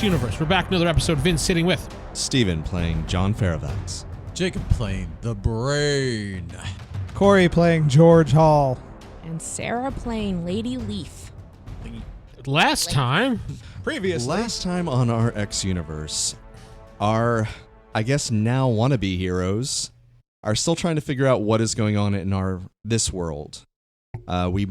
X universe. We're back another episode. Vince sitting with Steven playing John Fairfax. Jacob playing the Brain. Corey playing George Hall. And Sarah playing Lady Leaf. last time. Previously. Last time on our X universe, our, I guess now wannabe heroes are still trying to figure out what is going on in this world. We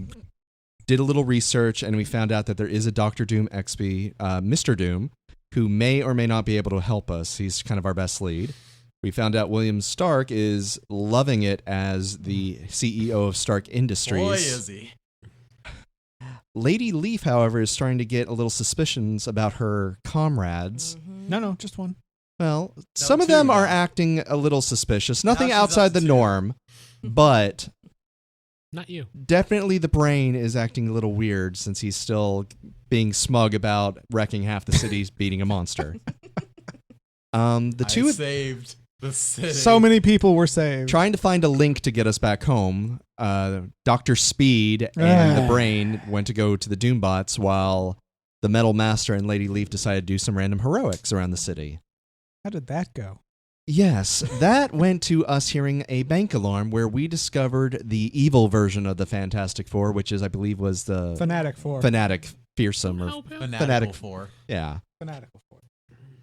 did a little research and we found out that there is a Dr. Doom XP, Mr. Doom, who may or may not be able to help us. He's kind of our best lead. We found out William Stark is loving it as the CEO of Stark Industries. Boy, is he. Lady Leaf, however, is starting to get a little suspicions about her comrades. Mm-hmm. No, just one. Well, some of them are acting a little suspicious. Nothing she's outside up to the two. norm, but Not you. definitely the Brain is acting a little weird since he's still being smug about wrecking half the city beating a monster. The two of saved the city. So many people were saved. trying to find a link to get us back home. Dr. Speed and the Brain went to go to the Doombots while the Metal Master and Lady Leaf decided to do some random heroics around the city. How did that go? Yes, that went to us hearing a bank alarm where we discovered the evil version of the Fantastic Four, which is, I believe, was the Fanatic 4. Fanatic Fearsome. Or, Help him. Fanatical. Fanatical 4. yeah. Fanatical 4.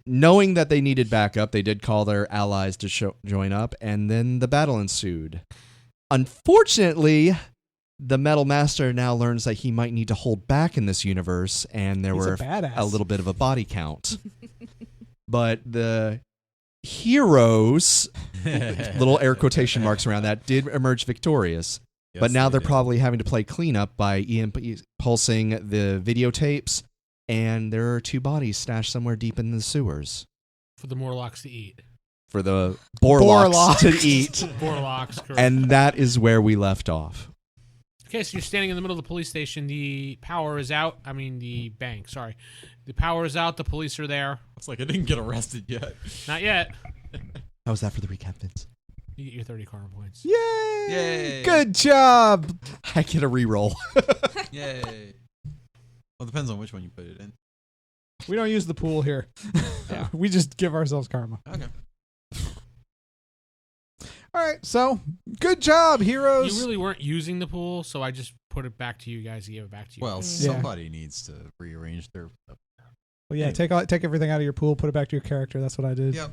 Knowing that they needed backup, they did call their allies to join up, and then the battle ensued. Unfortunately, the Metal Master now learns that he might need to hold back in this universe, and there He's were a badass. a little bit of a body count. But the heroes, little air quotation marks around that, did emerge victorious. Yes, but now they they're did. probably having to play cleanup by pulsing the videotapes, and there are 2 bodies stashed somewhere deep in the sewers For the Morlocks to eat. for the Borlocks to eat. Morlocks, correct. And that is where we left off. Okay, so you're standing in the middle of the police station. The power is out. I mean, the bank, sorry. The power is out. The police are there. It's like I didn't get arrested yet. Not yet. How was that for the recap, Vince? You get your 30 karma points. Yay! Yay. Good job! I get a reroll. Yay. Well, it depends on which one you put it in. We don't use the pool here. Yeah. We just give ourselves karma. Okay. All right, so good job, heroes. You really weren't using the pool, so I just put it back to you guys and gave it back to you. Well, Yeah. somebody needs to rearrange their... Well, yeah, take everything out of your pool, put it back to your character. That's what I did. Yep.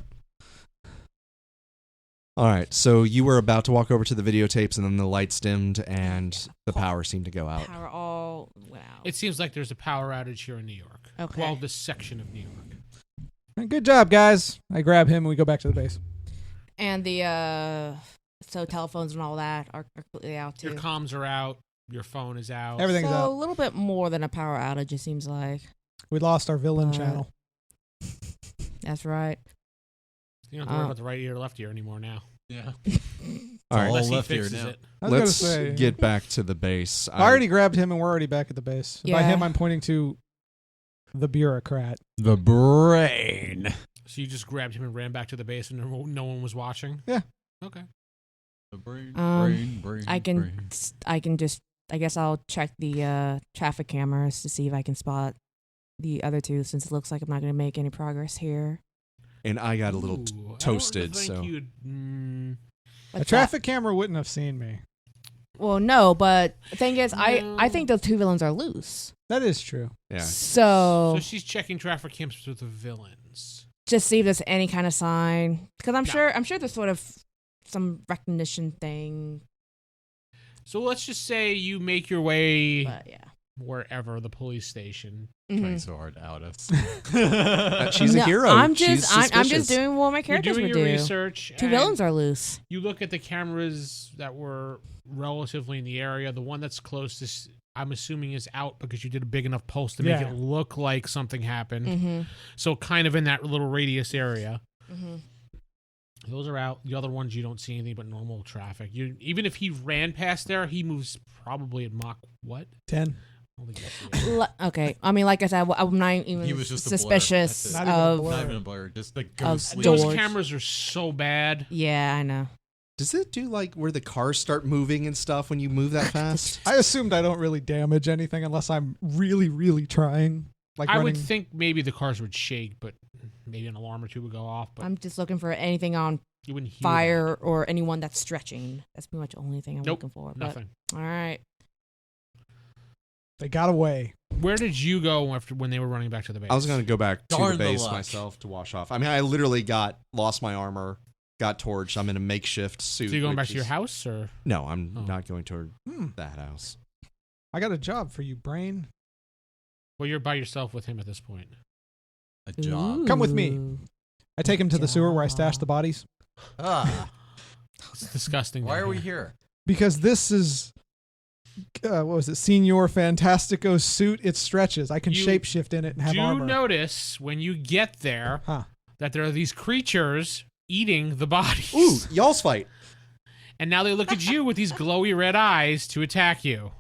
All right, so you were about to walk over to the videotapes, and then the lights dimmed, and the power seemed to go out. Power all went out. It seems like there's a power outage here in New York. Okay. Well, this section of New York. All right, good job, guys. I grab him and we go back to the base. And the so telephones and all that are completely out too. Your comms are out. Your phone is out. Everything's so out. a little bit more than a power outage, it seems like. We lost our villain Uh, channel. That's right. You don't have to worry about the right ear or left ear anymore now. Yeah. All right, all Unless he left here fixes now. it. I was going to let's say, get back to the base. I already grabbed him and we're already back at the base. By Yeah. him, I'm pointing to the Bureaucrat. The Brain. So you just grabbed him and ran back to the base and no one was watching? Yeah. Okay. The Brain, I guess I'll check the traffic cameras to see if I can spot the other two, since it looks like I'm not going to make any progress here. And I got a little Ooh, toasted, I don't think so... you'd, A What's traffic camera wouldn't have seen me. that? Well, no, but the thing is, No. I think those 2 villains are loose. That is true. Yeah. So So she's checking traffic cams with the villains. just see if there's any kind of sign, because I'm No. sure there's sort of some recognition thing. So let's just say you make your way But yeah. wherever, the police station. Mhm. Trying so hard to out us. She's a No, hero. I'm She's just suspicious. doing what my You're characters doing would your do. research. 2 and villains are loose. You look at the cameras that were relatively in the area. The one that's closest, I'm assuming, is out because you did a big enough pulse to make Yeah. it look like something happened. Mm-hmm. So kind of in that little radius area. Mm-hmm. Those are out. The other ones, you don't see anything but normal traffic. Even if he ran past there, he moves probably at Mach what? 10. I don't think that's it. Okay, I mean, like I said, I'm not even He was just a blur. suspicious That's it. Not even a of. blur. Not even a blur. Just the Of ghostly. Those George. cameras are so bad. Yeah, I know. Does it do like where the cars start moving and stuff when you move that fast? I assumed I don't really damage anything unless I'm really, really trying. Like I running. would think maybe the cars would shake, but maybe an alarm or two would go off. But I'm just looking for anything on you wouldn't hear fire or anyone that's stretching. That's pretty much the only thing I'm Nope, looking for. that. Nothing. But, all right. They got away. Where did you go after when they were running back to the base? I was going to go back to Darn the the base luck. myself to wash off. I mean, I literally lost my armor, got torched. I'm in a makeshift suit. So you going back which to your is- house or? No, I'm Oh. not going toward that house. I got a job for you, brain. Well, you're by yourself with him at this point. A job. Come with me. Ooh. I take him to the sewer where I stash the bodies Ah, It's disgusting. why down are we here. here? because this is what was it? Senior Fantastico's suit. It stretches. I can You shapeshift in it and have Do armor. notice when you get there Huh. that there are these creatures eating the bodies. Ooh, y'all's fight. And now they look at you with these glowy red eyes to attack you.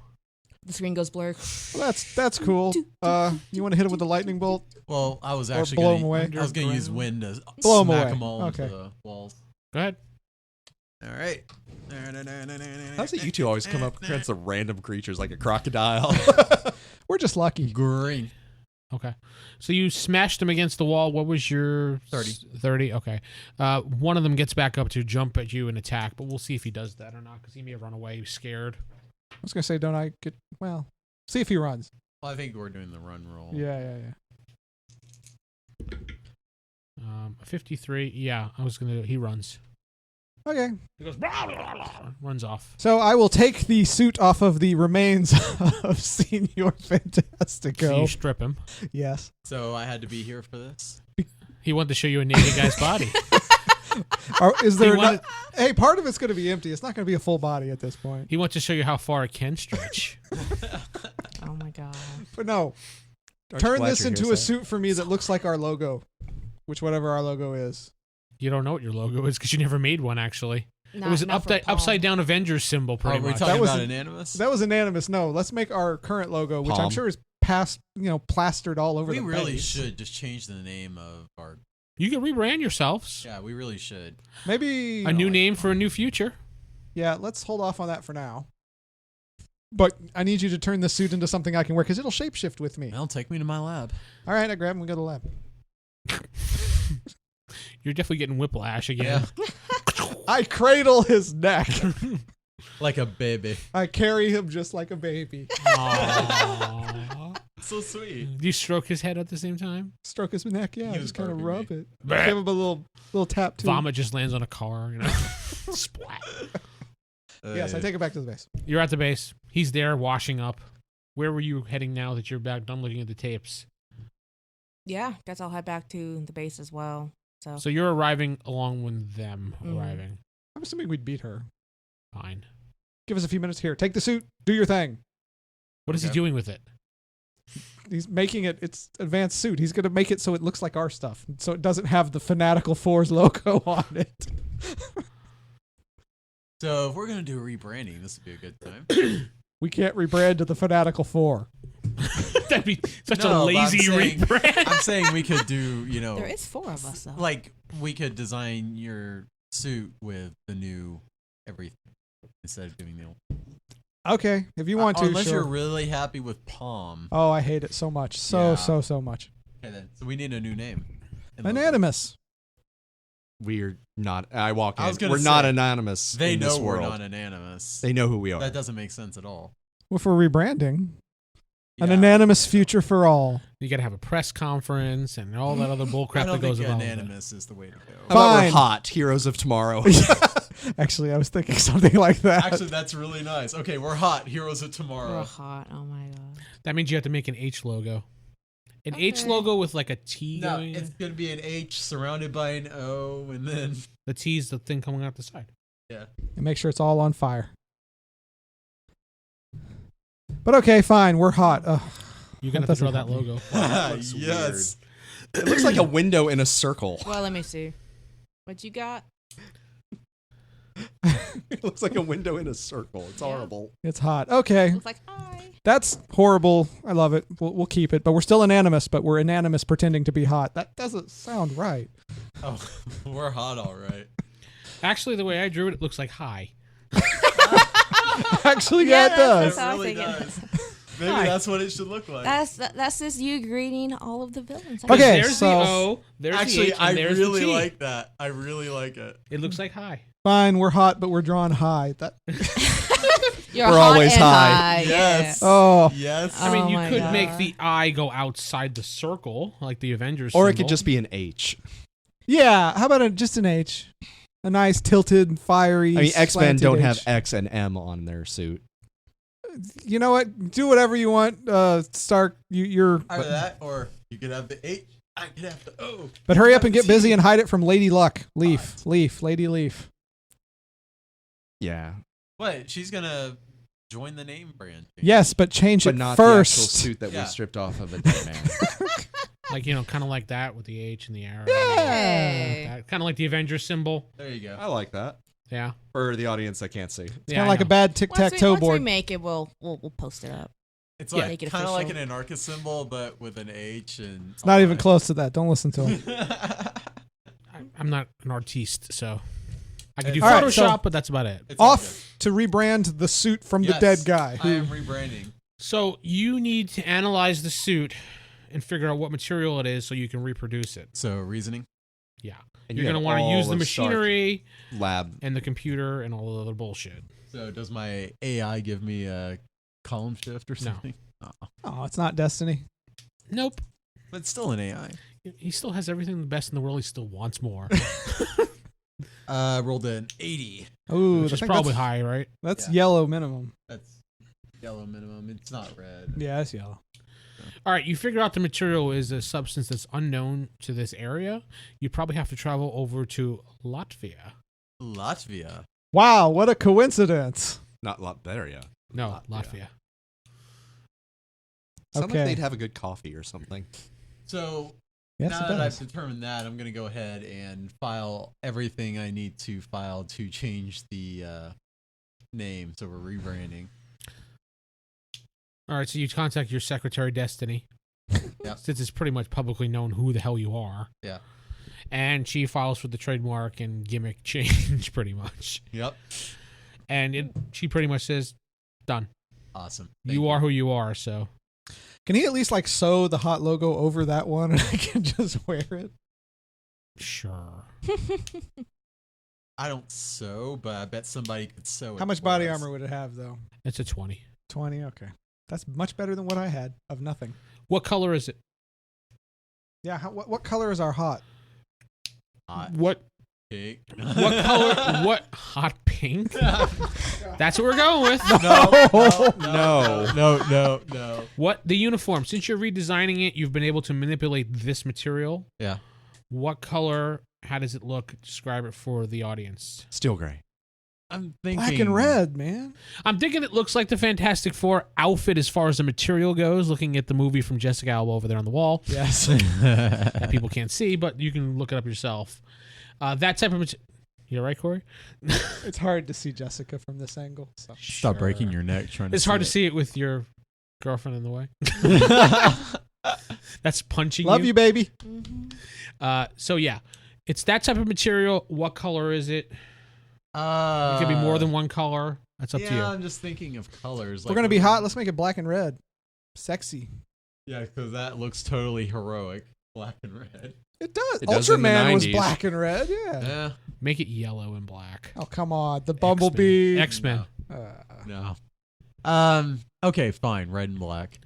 The screen goes blurry. Well, that's cool. You want to hit him with the lightning bolt? Well, I was Or actually blow going 'em away. I was going to use wind to Blow 'em smack away. them all Okay. into the walls. Go ahead. All right. How's it you two always come up against the random creatures like a crocodile? We're just lucky. Green. Okay. So you smashed them against the wall. What was your 30. 30? Okay. One of them gets back up to jump at you and attack, but we'll see if he does that or not because he may have run away scared. I was gonna say, don't I get? Well, see if he runs. Well, I think we're doing the run roll. Yeah. 53. Yeah, he runs. Okay. He goes, blah, blah, blah, runs off. So I will take the suit off of the remains of Senior So Fantastico. you strip him. Yes. So I had to be here for this. He wanted to show you a naked guy's body. Is there? He wanted- Hey, part of it's going to be empty. It's not going to be a full body at this point. He wants to show you how far it can stretch. Oh my god. But no, Aren't you turn glad this you're into here, a Sam? suit for me that looks like our logo, whatever our logo is. You don't know what your logo is because you never made one, actually. Not, It was an not for Paul. upside down Avengers symbol, pretty Are we much. talking That was about an- unanimous? That was anonymous. No, let's make our current logo, which I'm Palm. sure is plastered all over we the really base. should just change the name of our. You can rebrand yourselves. Yeah, we really should. Maybe A new name for a new future. Yeah, let's hold off on that for now. But I need you to turn this suit into something I can wear because it'll shapeshift with me. Well, take me to my lab. All right, I grab him and go to the lab. You're definitely getting whiplash again. I cradle his neck. Like a baby. I carry him just like a baby. Aww. So sweet. Do you stroke his head at the same time? Stroke his neck, yeah. He was Just kind of burping rub me. it. Bleh. Give him a little tap too. Vomit just lands on a car, you know. Splat. Yes, I take it back to the base. You're at the base. He's there washing up. Where were you heading now that you're back done looking at the tapes? Yeah, guess I'll head back to the base as well. So you're arriving along with them Mhm. arriving. I'm assuming we'd beat her. Fine. Give us a few minutes here. Take the suit. Do your thing. What is he Okay. doing with it? He's making it. It's advanced suit. He's gonna make it so it looks like our stuff, so it doesn't have the Fanatical 4's logo on it. So if we're gonna do rebranding, this would be a good time. We can't rebrand to the Fanatical 4. That'd be such No, a but I'm lazy saying- rebrand. I'm saying we could do, There is 4 of us though. like we could design your suit with the new everything instead of doing the old. Okay, if you want to, unless sure. you're really happy with Palm. Oh, I hate it so much. Yeah. So much. Okay, then. So we need a new name. and logo. Anonymous. We're not. I walk I was in. gonna We're not say, anonymous They in know this we're world. not anonymous. They know who we are. That doesn't make sense at all. Well, for rebranding, an Yeah. anonymous future for all. You got to have a press conference and all that other bull crap I don't that goes think along with it. anonymous is the way to go. How about we're Fine. hot heroes of tomorrow? Actually, I was thinking something like that. Actually, that's really nice. Okay, we're hot. Heroes of We're tomorrow. hot. Oh my god. That means you have to make an H logo. An H Okay. logo with like a T No, going. it's going to be an H surrounded by an O, and then The T's the thing coming out the side. yeah. And make sure it's all on fire. But okay, fine. We're hot. Ugh. You're gonna have to Doesn't draw that help me. logo. looks Yes. It looks like a window in a circle. Well, let me see. What you got? It looks like a window in a circle. It's Yeah. horrible. It's hot. Okay. Looks like hi. That's horrible. I love it. We'll keep it. But we're still anonymous, but we're anonymous pretending to be hot. That doesn't sound right. Oh, we're hot, all right. Actually, the way I drew it, it looks like high. Actually, yeah, it that's does. how I It really think it does. is. Maybe Hi. that's what it should look like. That's just you greeting all of the villains. Because Okay, there's so- the O, there's Actually, the H, and I there's really the T. like that. I really like it. It looks like hi. Fine, we're hot, but we're drawn high. That. You're We're hot always and high. Yes. Oh. Yes. I mean, Oh you my could God. make the I go outside the circle, like the Avengers Or it symbol. could just be an H. Yeah. How about just an H? A nice tilted, fiery. I mean, X-Men slanted don't H. have X and M on their suit. You know what? Do whatever you want, Stark. You're. Either that, or you could have the H. I could have the O. But hurry up and get busy and hide it from Lady Luck. Lady Leaf. Yeah. What? She's gonna join the name brand. Yes, but change But it not the actual first. suit that Yeah. we stripped off of a dead man. like kind of like that with the H and the arrow. Hey. Kind of like the Avengers symbol. There you go. I like that. Yeah. For the audience that can't see. It's Yeah, kind I of like a know. bad tic-tac-toe Once we board. make it, we'll post it up. It's Yeah. like Make it kind of like an official. anarchist symbol, but with an H and. It's not even close to that. Don't listen to him. I'm not an artiste, so I can do All right, Photoshop, so- but that's about it. It's all Off to rebrand the suit from good. the dead Yes, guy. I am rebranding. So you need to analyze the suit and figure out what material it is so you can reproduce it. So reasoning. Yeah. And You're you going to have want to all use the of Stark machinery lab. and the computer and all the other bullshit. So does my AI give me a column shift or No. something? Oh, it's not Destiny. Nope. But it's still an AI. He still has everything the best in the world. He still wants more, Rolled an 80. Ooh, which I is think probably that's, high, right? That's Yeah. yellow minimum. That's yellow minimum. It's not red. Yeah, it's yellow. All right, you figure out the material is a substance that's unknown to this area. You probably have to travel over to Latvia. Latvia. Wow, what a coincidence. Not Latveria. No, Latvia. Latvia. Sounds Okay. like they'd have a good coffee or something. So Yes, now it that I've does. determined that, I'm going to go ahead and file everything I need to file to change the name. So we're rebranding. All right, so you contact your secretary, Destiny. Yep. Since it's pretty much publicly known who the hell you are. Yeah. And she files for the trademark and gimmick change, pretty much. Yep. And she pretty much says, done. Awesome. You are who you are, so. Can he at least like sew the hot logo over that one and I can just wear it? Sure. I don't sew, but I bet somebody could sew it. How much for body us. armor would it have though? It's a 20. 20, okay. That's much better than what I had of nothing. What color is it? Yeah, what color is our hot? Hot What pink. what color? What hot pink? That's what we're going with. No. What the uniform? Since you're redesigning it, you've been able to manipulate this material. Yeah. What color? How does it look? Describe it for the audience. Steel gray. I'm thinking Black and red, man. I'm thinking it looks like the Fantastic Four outfit as far as the material goes. Looking at the movie from Jessica Alba over there on the wall Yes. that people can't see, but you can look it up yourself. That type of material. You all right, Corey? It's hard to see Jessica from this angle. So. Stop breaking your neck trying to It's hard to see it with your girlfriend in the way. That's punching Love you, baby. So yeah, it's that type of material. What color is it? It could be more than one color. That's up to you. I'm just thinking of colors. We're going to be hot. Let's make it black and red. Sexy. Yeah, because that looks totally heroic. Black and red. It does. It does in the Ultraman was 90s. black and red, yeah. Yeah. Make it yellow and black. Oh, come on. The Bumblebee. X-Men. No. Okay, fine. Red and black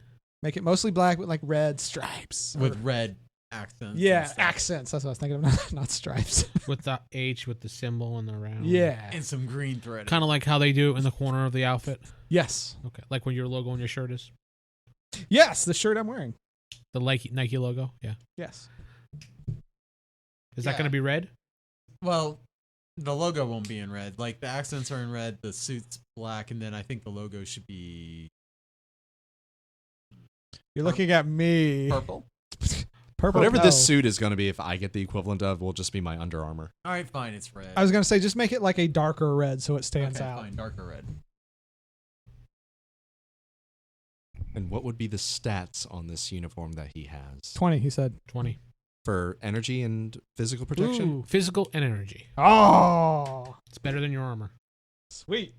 Make it mostly black with like red stripes. with Or- red accents. and yeah, stuff. accents. That's what I was thinking of, not stripes. With the H with the symbol and the round. Yeah. and some green thread. Kind of like how they do in the corner of the outfit. Yes. Okay. Like when your logo on your shirt is. Yes, the shirt I'm wearing. The Nike logo. Yeah. Yes. Is that Yeah. going to be red? Well, the logo won't be in red. Like the accents are in red, the suit's black, and then I think the logo should be You're looking at me. purple. Purple. Whatever no. this suit is going to be, if I get the equivalent of, will just be my Under Armour. All right, fine. It's red. I was going to say, just make it like a darker red so it stands okay, out. fine. Darker red. And what would be the stats on this uniform that he has 20, he said. 20. for energy and physical protection? Ooh, physical and energy. Oh, It's better than your armor. sweet.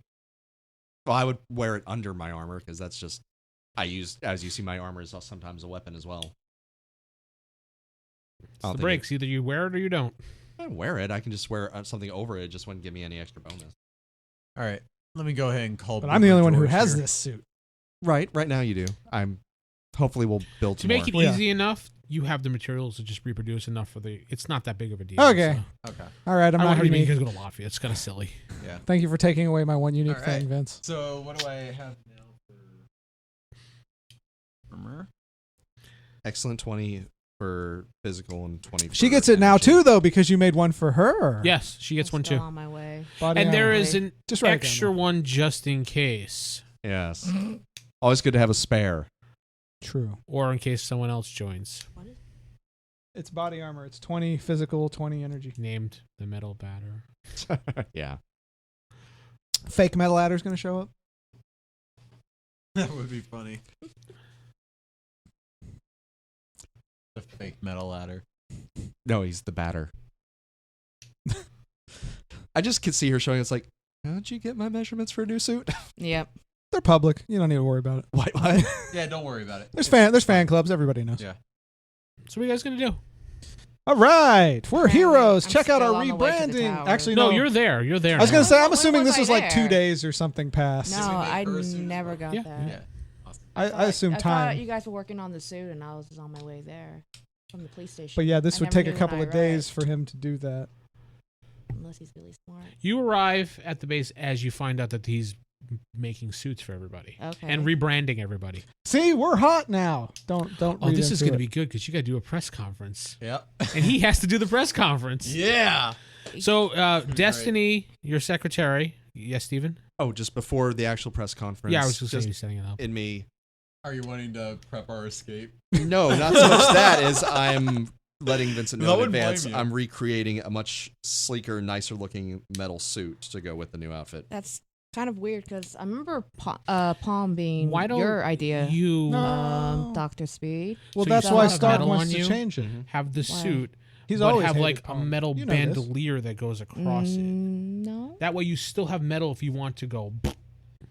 Well, I would wear it under my armor because that's just I use, as you see, my armor is sometimes a weapon as well. It's the breaks. Either you wear it or you don't. I don't wear it. I can just wear something over it. It just wouldn't give me any extra bonus. All right. Let me go ahead and call. But I'm the only one who George has here. this suit. Right now you do. Hopefully we'll build To more. make it easy enough, you have the materials to just reproduce enough for the. It's not that big of a deal. Okay. So. Okay. All right, I'm I not don't mean you unique. guys go to Latvia. It's kind of silly. Yeah. Thank you for taking away my one unique All thing, right. Vince. So what do I have now for armor? Excellent 20 for physical and 20 for She gets it now energy. too, though, because you made one for her. Yes, she gets one Still too. on my way. Body And there armor. is an Just write it down, extra though. one just in case, Yes. Always good to have a spare. True. or in case someone else joins. It's body armor. It's 20 physical, 20 energy. Named the Metal Batter. Yeah. Fake metal adder's going to show up. That would be funny. The fake metal ladder. No, he's the batter. I just could see her showing. It's like, how'd you get my measurements for a new suit? Yep. They're public. You don't need to worry about it. What? Yeah, don't worry about it. There's fan clubs. Everybody knows. Yeah. So what are you guys gonna do? All right. We're Apparently, heroes. I'm Check out our still on the way to the rebranding. tower. Actually, No, no. you're there. You're there. I was going now. to say, I'm When assuming was this was I like 2 there? days or something past. No, we make I her a suit as never well? got Yeah. that. Yeah. Awesome. I assume I time. thought you guys were working on the suit, and I was just on my way there from the police station. But yeah, this I would never take a knew couple when of I days arrived, for him to do that. unless he's really smart. You arrive at the base as you find out that he's making suits for everybody Okay. and rebranding everybody. See, we're hot now. Don't. Oh, read this is into going to it. be good because you got to do a press conference, Yep. and he has to do the press conference. Yeah. So, be Destiny, your secretary. Yes, Steven? Oh, just before the actual press conference. Yeah, I was just just saying setting it up. in me. Are you wanting to prep our escape? No, not so much that as I'm letting Vincent I know in wouldn't blame advance. you. I'm recreating a much sleeker, nicer looking metal suit to go with the new outfit. That's kind of weird because I remember Palm being Why don't your idea. you No. Dr. Speed. Well, So you that's still why have Stark metal wants on to you? change it. have the Why? suit, He's but always have hated like a Palm. metal You know this. bandolier that goes across it. No, That way you still have metal if you want to go.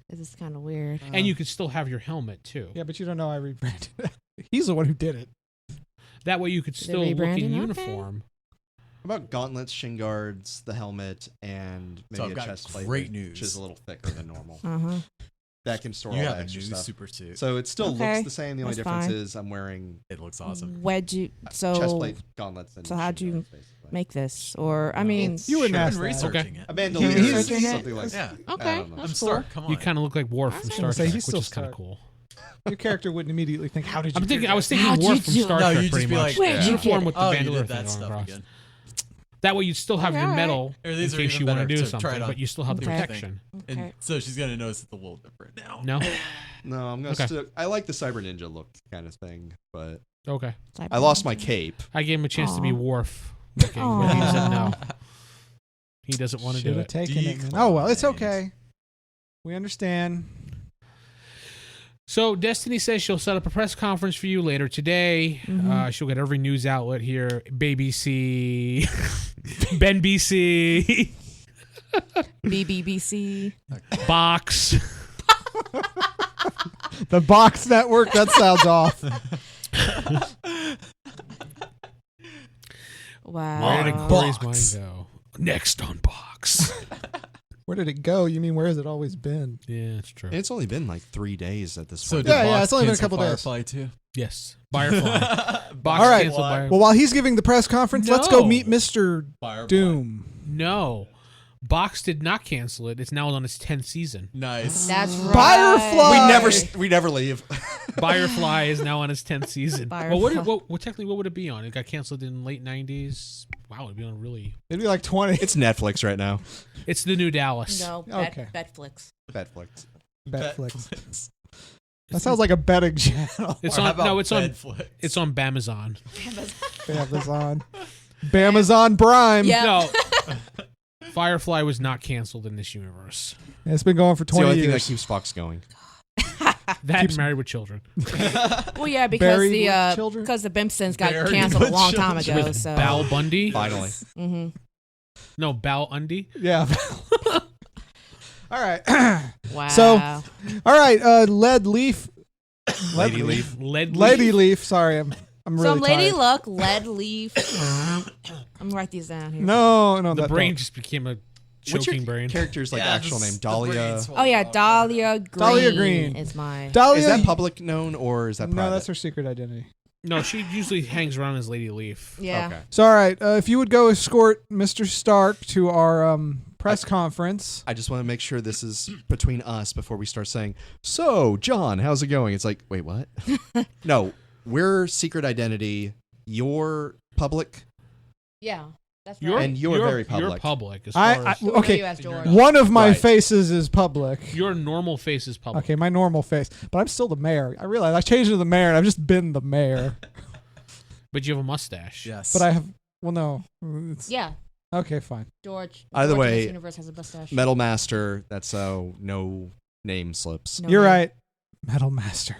this is kind of weird. And you could still have your helmet too. Yeah, but you don't know I rebranded it. He's the one who did it. That way you could Is it still look in rebranding? Okay. uniform. How about gauntlets, shin guards, the helmet, and So maybe I've a got chest plate, great which news. is a little thicker than normal. Uh-huh. That can store You all have the a extra new stuff. super suit. So it still Okay, looks the same. The only that's difference fine. is I'm wearing It looks awesome. Where'd you? chest So plate, gauntlets, and so how'd shin you guards, basically. make this? Or I mean, It's- You wouldn't I've ask been that. researching Okay. it. A bandolier, He's is researching it? something like Yeah. I okay, don't know. I'm that's Stark. cool. Come on. You kind of look like Worf from I was Star gonna say, Trek, he's which still is kind of Stark. cool. Your character wouldn't immediately think, "How did you?" I'm do thinking. that? I was thinking How'd Worf you from do Star No, Trek, you'd pretty just be much. like, Where'd you Uniform get with the oh, you bandolier did thing that going stuff across. again. That way you'd still have your Alright. metal Or in these are case even you want to better do to try something, it on. but you still have the Okay. protection. Okay. And so she's gonna notice it's a little different now. No. No, I'm gonna. Okay. I like the cyber ninja look kind of thing, but Okay. I lost my cape. I gave him a chance to be Aw. Worf. Looking, but he said no. Aw. He doesn't want to Should do have it. taken it. Man. Oh well, it's Declined. okay. We understand. So Destiny says she'll set up a press conference for you later today. Mhm. She'll get every news outlet here. Baby C, Ben BC, BBBC. Box. The Box Network. That sounds off. Wow. Where did Box. Corey's mind go? Next on Box. Where did it go? You mean where has it always been? Yeah, that's true. It's only been like 3 days at this So point. did Yeah, Box it's only been a cancel couple days. Firefly too. Yes. Firefly. Box All right. canceled by Well, while he's giving the press conference, let's go No. meet Mr. Firefly. Doom. No. Box did not cancel it. It's now on its 10th season. Nice. That's right. Firefly! We never leave. Firefly is now on its 10th season. Well, Firefly. technically, what would it be on? It got canceled in late 90s. Wow, it'd be on really... It'd be like 20. It's Netflix right now. It's the new Dallas. No, Okay. Betflix. Netflix. Betflix. That sounds like a betting channel. It's Or how on. about No, it's on. Bedflix? It's on Bamazon. Bamazon. Bamazon Prime. Yeah. No, Firefly was not canceled in this universe. It's been going for It's the 20 only thing that years. keeps Fox going. That Keeps- Married with Children Well, yeah, because Buried the with children? because the Bimpsons got Buried canceled a with long time children. ago. with So. Bal Bundy. Finally. Mm-hmm. No, Bal Undy. Yeah. All right. Wow. So- All right. Lead Leaf Lady Leaf. Lady Leaf. Sorry, I'm really So Lady tired. Luck, Lead Leaf. I'm gonna write these down here. No, The that brain don't. just became a What's your choking brain. character's like Yeah, actual this- name? the Dahlia. brain's Oh yeah, Dahlia Green. Dahlia Green. is my. Dahlia. Is that public known or is that private? No, that's her secret identity. No, she usually hangs around as Lady Leaf. Yeah. Okay. So, all right, if you would go escort Mr. Stark to our press conference. I just want to make sure this is between us before we start saying, so, John, how's it going? It's like, wait, what? No, we're secret identity. You're public. Yeah. That's You're, right. And you're very public. You're public. As far as Who are okay, you as George? one of my Right. faces is public. your normal face is public. Okay, my normal face. But I'm still the mayor. I realize I changed to the mayor and I've just been the mayor. But you have a mustache. Yes. But I have, well, no. It's, Yeah, okay, fine. George. Either George in way, this universe has a mustache. Metal Master. That's so no name slips. No You're name. right. Metal Master.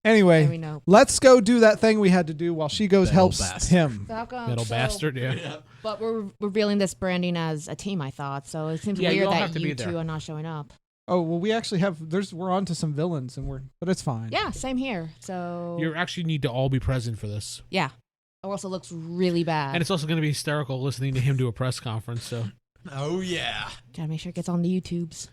Anyway, There we know. let's go do that thing we had to do while she goes Metal helps bastard. him. So how come- Metal so- bastard. Yeah. But we're revealing this branding as a team, I thought. So it seems Yeah, you weird all have that to be you there. two are not showing up. Oh, well, we actually have, we're on to some villains, but it's fine. Yeah, same here. So You actually need to all be present for this. yeah, it also looks really bad. And it's also going to be hysterical listening to him do a press conference. So Oh yeah. Gotta make sure it gets on the YouTubes.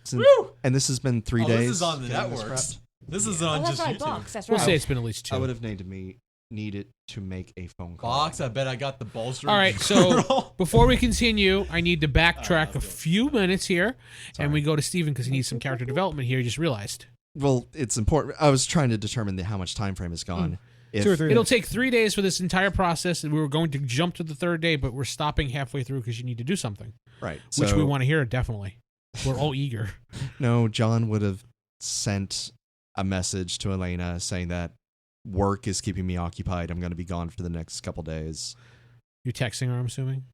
And this has been 3 days. This is on the getting this networks. prepped. This is Oh, on that's just right, YouTube. Box. That's we'll right. say it's been at least 2. I would have needed to make a phone call. Box. I bet I got the bolster. All right, so before we continue, I need to backtrack a few minutes here, and we go to Steven because he needs some character development here. He just realized. Well, it's important. I was trying to determine how much time frame has gone. If, 2 or 3 It'll days. take 3 days for this entire process, and we were going to jump to the 3rd day, but we're stopping halfway through because you need to do something, Right. which so- we want to hear, definitely. We're all eager. No, John would have sent a message to Elena saying that work is keeping me occupied. I'm going to be gone for the next couple days. You're texting her, I'm assuming?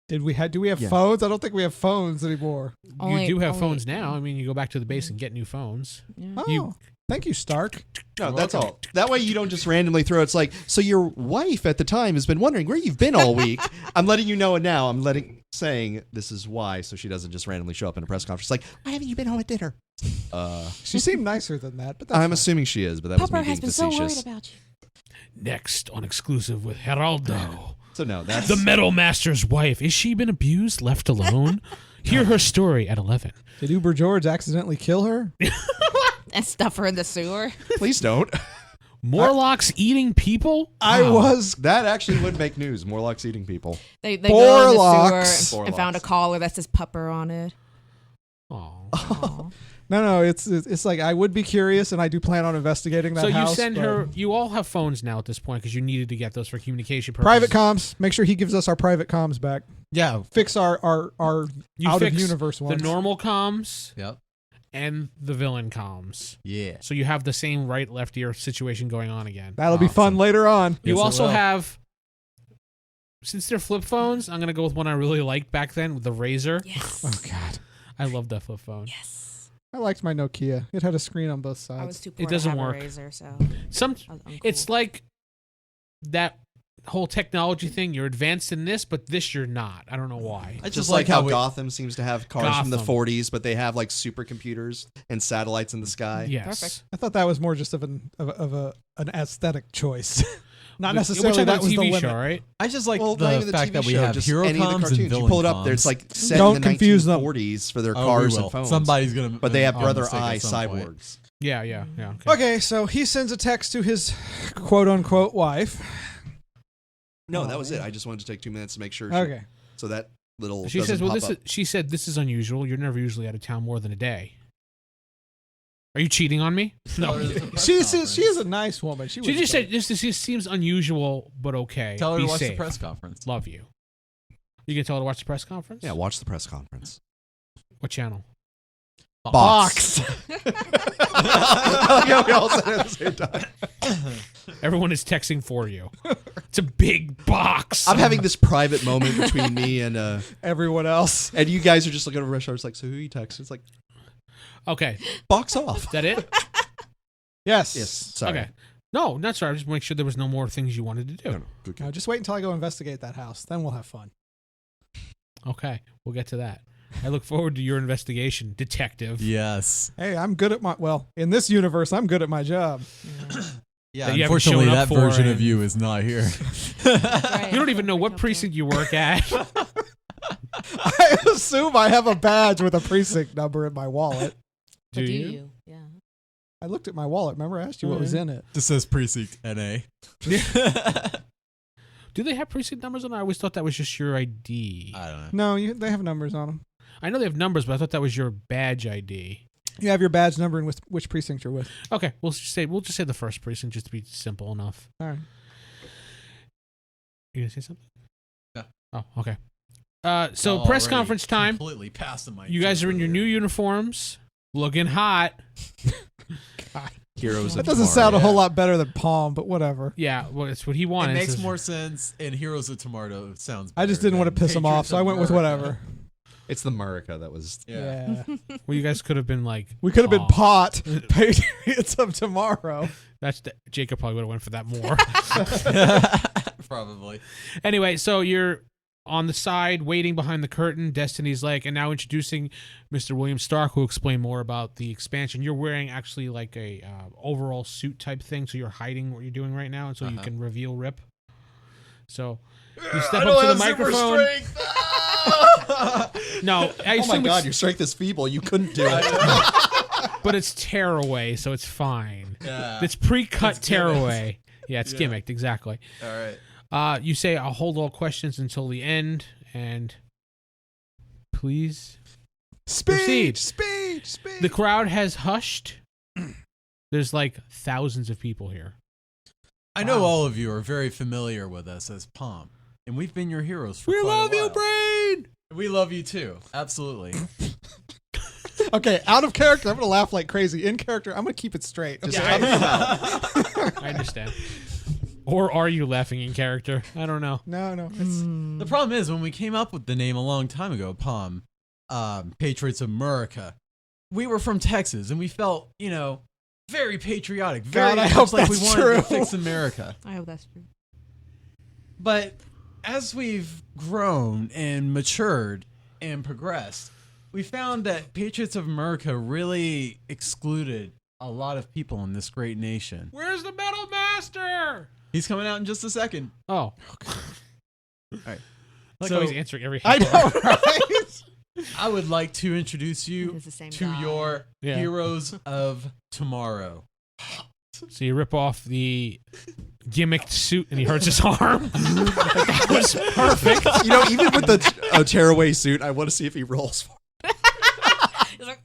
Do we have Yeah. phones? I don't think we have phones anymore. Only- you do have only- phones now. I mean, you go back to the base and get new phones. Yeah. Oh, You- thank you, Stark. No, that's all. That way you don't just randomly throw. It's like, so your wife at the time has been wondering where you've been all week. I'm letting you know it now. I'm saying this is why, so she doesn't just randomly show up in a press conference. Like, why haven't you been home at dinner? She seemed nicer than that, but that's I'm fine. assuming she is, but that was Pupper me has being been so worried facetious. about you. Next on Exclusive with Geraldo. So no, that's The Metal Master's wife. Is she been abused, left alone? Hear her story at 11. Did Uber George accidentally kill her? And stuff her in the sewer. please don't. Morlocks eating people? I Wow. was. That actually would make news. Morlocks eating people. They go in the Borlocks. sewer and found a collar that says Pupper on it. Aw. Aw. No. It's like I would be curious, and I do plan on investigating that So you house. send but- her. You all have phones now at this point because you needed to get those for communication purposes. private comms. Make sure he gives us our private comms back. Yeah. Fix our You out fix of universe the ones. normal comms Yep. and the villain comms. Yeah. So you have the same right left ear situation going on again. That'll be fun Awesome. later on. You Yes, it also will. have. Since they're flip phones, I'm gonna go with one I really liked back then with the Razor. Yes. Oh God, I love that flip phone. Yes. I liked my Nokia. It had a screen on both I was sides. too poor doesn't to have work. a razor, so Some I was uncool. It's like that whole technology thing. You're advanced in this, but this you're not. I don't know why. I Just like how we- Gotham seems to have cars from the Gotham. 40s, but they have like supercomputers and satellites in the sky. Yes. Perfect. I thought that was more just of an aesthetic choice, not We're necessarily talking that about was a the TV limit. show, right? I just like Well, the not even fact TV that we show, have just hero any of the comms cartoons. and villain You pull it up, comms. there's like set Don't in the confuse them. 1940s for their Oh, we cars will. and phones. Somebody's gonna. but they have make a Brother mistake Eye at some point. cyborgs. Yeah. Okay. Okay, so he sends a text to his quote unquote wife. No, that was it. I just wanted to take 2 minutes to make sure. Okay. So that little. She doesn't says, "Well, pop this up. is." She said, "This is unusual. You're never usually out of town more than a day." Are you cheating on me? Tell her No. there's a press She conference. is a nice woman. She She wouldn't just say- said, "This seems unusual, but okay. Tell her Be to watch safe. the press conference. Love you." You can tell her to watch the press conference. Yeah, watch the press conference. What channel? Box. Yeah, we all said it at the same time. Everyone is texting for you. It's a big box. I'm having this private moment between me and everyone else. you guys are just looking over our shoulders like, so who you text? It's like, Okay. box off. Is that it? Yes. Yes. Sorry. Okay. No, not sorry. Just make sure there was no more things you wanted to do. No, good. Just wait until I go investigate that house. Then we'll have fun. Okay. We'll get to that. I look forward to your investigation, detective. Yes. Hey, I'm good at in this universe, I'm good at my job. Yeah, That you haven't unfortunately, shown that up for version of and- you is not here. Right. You don't even know what precinct you work at. I assume I have a badge with a precinct number in my wallet. But Do do you? you? Yeah. I looked at my wallet. Remember, I asked you what was in it. Just says precinct NA. Do they have precinct numbers on it? I always thought that was just your ID. I don't know. No, they have numbers on them. I know they have numbers, but I thought that was your badge ID. You have your badge number and which precinct you're with. Okay, we'll just say the first precinct just to be simple enough. All right. You gonna say something? No. Oh, okay. So press Already conference time. Completely past the mic. You guys are in your new uniforms, looking hot. Heroes. That of doesn't Tomorrow. sound a whole lot better than Palm, but whatever. Yeah, well, it's what he It wanted. makes It's- more sense in Heroes of Tomorrow. It sounds. I just better didn't want to than piss him off, Patriots so I of went with America. whatever. It's the Murica that was. Yeah. Well, you guys could have been like. We could have been "Aw." pot Patriots of Tomorrow. Jacob probably would have went for that more. Probably. Anyway, so you're on the side, waiting behind the curtain. Destiny's like, and now introducing Mr. William Stark, who will explain more about the expansion. You're wearing actually like a overall suit type thing, so you're hiding what you're doing right now, and so you can reveal Rip. So you step up to the microphone. No, I Oh my assume god, it's, your strength is feeble. You couldn't do it. but it's tearaway, so it's fine. Yeah. It's pre-cut It's tearaway. Yeah, it's Yeah. gimmicked, exactly. All right. You say, I'll hold all questions until the end, and please. Proceed. Speed. The crowd has hushed. There's like thousands of people here. I know all of you are very familiar with us as Palm, and we've been your heroes for quite a while. Brain! We love you too. Absolutely. Okay, out of character, I'm going to laugh like crazy. In character, I'm going to keep it straight. Just Yeah, I understand. Or are you laughing in character? I don't know. No. It's, The problem is when we came up with the name a long time ago, Palm, Patriots of America, we were from Texas and we felt, very patriotic. Very God, I much hope like we that's wanted true. to fix America. I hope that's true. But as we've grown and matured and progressed, we found that Patriots of America really excluded a lot of people in this great nation. Where's the Metal Master? He's coming out in just a second. Oh. All right. Like So- always answering every I know, right? I would like to introduce you It's the same to guy. your Yeah. heroes of tomorrow. So you rip off the gimmicked suit and he hurts his arm. That was perfect. Even with the tearaway suit, I want to see if he rolls. He's like,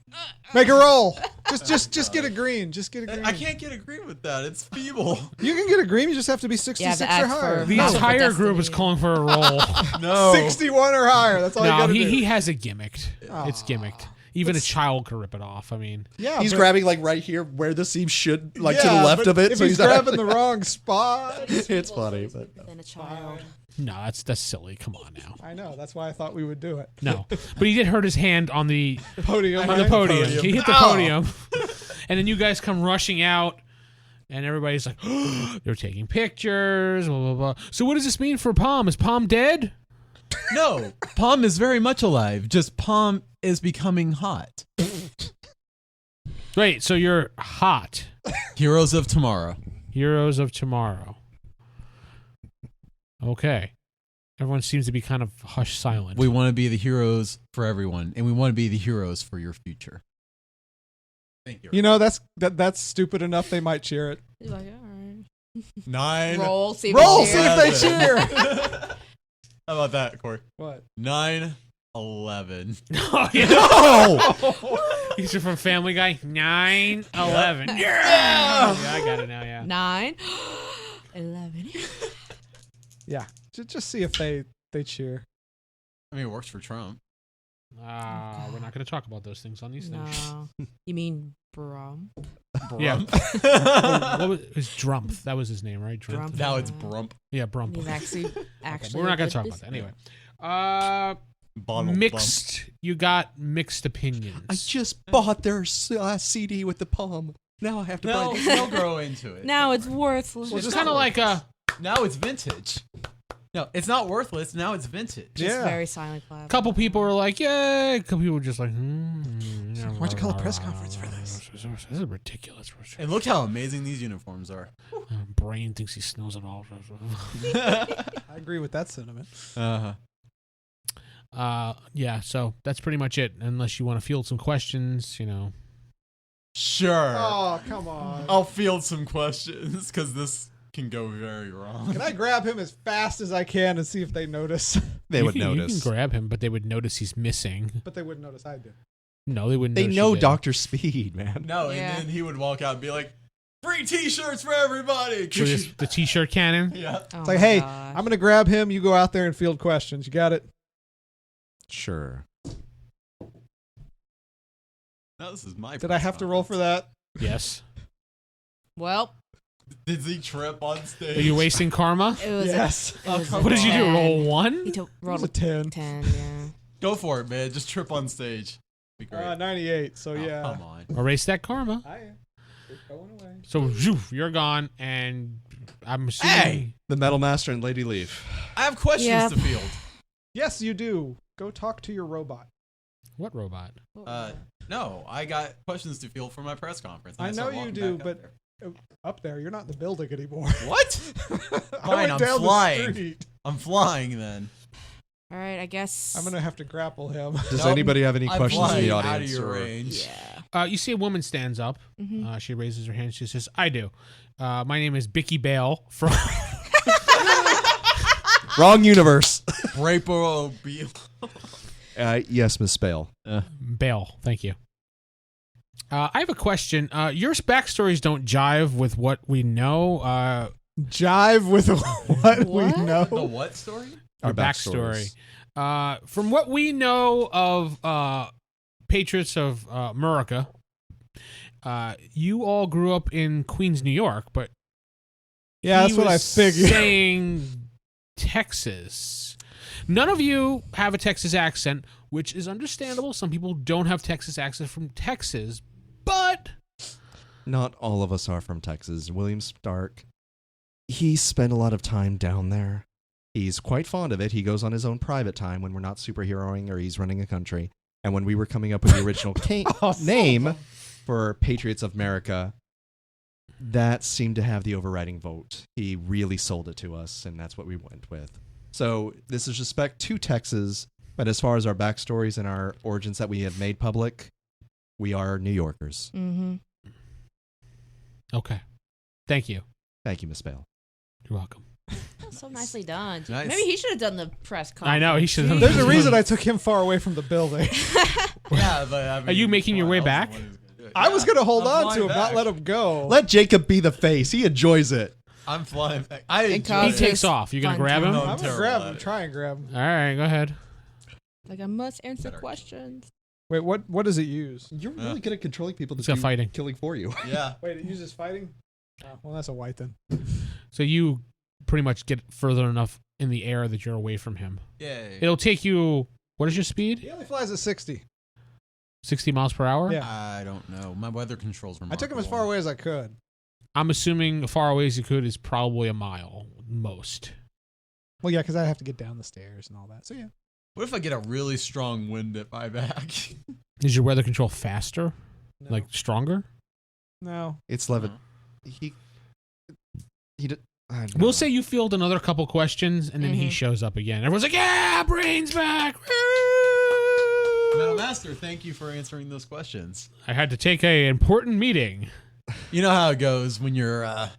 Make a roll. Just get a green. Just get a green. I can't get a green with that. It's feeble. You can get a green. You just have to be 66 to or ask higher. for- The Not entire with group is Destiny. calling for a roll. No. 61 or higher. That's all you No, got to do. he has a gimmicked. It's Aw. gimmicked. Even a child could rip it off. I mean, Yeah, He's but- grabbing like right here where the seam should, like to yeah, the left but of it. If So he's not grabbing actually- the wrong spot. It's funny, but Than a child. no, that's silly. Come on now. I know. That's why I thought we would do it. No, but he did hurt his hand on the Podium. on the right? podium. Podium. He hit the Ow. podium, and then you guys come rushing out, and everybody's like, they're taking pictures. Blah blah blah. So what does this mean for Palm? Is Palm dead? No. Palm is very much alive. Just Palm is becoming hot. Wait, so you're hot. Heroes of tomorrow. Heroes of Tomorrow. Okay. Everyone seems to be kind of hush silent. We want to be the heroes for everyone, and we want to be the heroes for your future. Thank you. You know, that's stupid enough. They might cheer it. He's like, all 9. right. Roll, see if Roll, they see cheer. if they cheer. How about that, Corey? What? 9, 11. Oh, yeah. These are from Family Guy. 9, 11. Yeah. Yeah, I got it now, yeah. 9, 11. Yeah. Just see if they cheer. I mean, it works for Trump. We're not going to talk about those things on these things. No. You mean Brum? Yeah. What was his Drumpf? That was his name, right? Drumpf. Now it's Brump. Yeah, Brump. He's actually Okay, we're not going to talk about that. Anyway. Mixed. You got mixed opinions. I just bought their CD with the palm. Now I have to buy. They'll grow into it. Now it's worthless. It's kind of like a... Now it's vintage. No, it's not worthless. Now it's vintage. Just Yeah. very silent clap. A couple people were like, "Yay!" A couple people were just like, Why'd you call a press conference for this? This is ridiculous. And look how amazing these uniforms are. Brain thinks he snows it all. I agree with that sentiment. Yeah. So that's pretty much it. Unless you want to field some questions, Sure. Oh, come on. I'll field some questions because this can go very wrong. Can I grab him as fast as I can and see if they notice? They would You notice. can grab him, but they would notice he's missing. But they wouldn't notice I did. No, they wouldn't. They notice know you did. Dr. Speed, man. No, Yeah. and then he would walk out and be like, "Free T-shirts for everybody." So just the t-shirt cannon. Yeah. Oh It's like, my hey, gosh. I'm going to grab him. You go out there and field questions. You got it? Sure. No, this is my. Did I have to roll for that? Yes. Well, Did he trip on stage? Are you wasting karma? it was. Yes. A, it was come a What did you do? 10. Roll He one? It rolled was a 10. 10. Yeah. Go for it, man. Just trip on stage. Be great. 98. So, Oh, yeah. Come on. Erase that karma. I am. It's going away. So zoof, you're gone, and I'm assuming. Hey! The Metal Master and Lady Leaf. I have questions Yep. to field. Yes, you do. Go talk to your robot. What robot? No, I got questions to field for my press conference. and I know start you walking do, back but up there. up there, you're not in the building anymore. What? I Fine, went I'm down flying. the street. I'm flying then. All right, I guess. I'm going to have to grapple him. Does Nope. anybody have any I'm questions in flying the out of audience? your or- range. Yeah. You see a woman stands up. Mhm. She raises her hand. She says, "I do. My name is Bicky Bale from." Wrong universe. Brapo. Yes, Miss Spale. Bale. Thank you. I have a question. Your backstories don't jive with what we know. Jive with what we What? know. The what story? Our Our backstory. backstories. From what we know of Patriots of America, you all grew up in Queens, New York, but Yeah, he that's what I was figured. saying Texas. None of you have a Texas accent, which is understandable. Some people don't have Texas accents from Texas, but Not all of us are from Texas. William Stark, he spent a lot of time down there. He's quite fond of it. He goes on his own private time when we're not superheroing or he's running a country. And when we were coming up with the original name for Patriots of America, that seemed to have the overriding vote. He really sold it to us, and that's what we went with. So this is respect to Texas, but as far as our backstories and our origins that we have made public, we are New Yorkers. Mm-hmm. okay. Thank you. Thank you, Miss Bale. You're welcome. So nicely done. Nice. Maybe he should have done the press conference. I know, he should have done There's a reason I took him far away from the building. Yeah, but I mean, Are you making your way someone else back? is the one who's gonna do it. I was Yeah, going to hold I'm on flying to him, not back. let him go. Let Jacob be the face. He enjoys it. I'm flying back. I It enjoy He causes- it. takes off. You're going to Fun grab him? No. All I'm going to terrible grab at him. it. Try and grab him. right, go ahead. Like I must answer Better. questions. Wait, what does it use? You're really good at controlling people It's got fighting. killing for you. Yeah. Wait, it uses fighting? Oh, well, that's a white then. So you pretty much get further enough in the air that you're away from him. Yay. It'll take you, what is your speed? He only flies at 60. 60 miles per hour? Yeah. I don't know. My weather controls I remarkable. took him as far away as I could. I'm assuming far away as you could is probably a mile, most. Well, yeah, because I have to get down the stairs and all that. So, yeah. What if I get a really strong wind at my back? Is your weather control faster? No. Like stronger? No. It's Levitt. He did. I don't We'll know. say you field another couple questions and then he Mhm. shows up again. Everyone's like, yeah, brains back. Metal Master, thank you for answering those questions. I had to take a important meeting. You know how it goes when you're a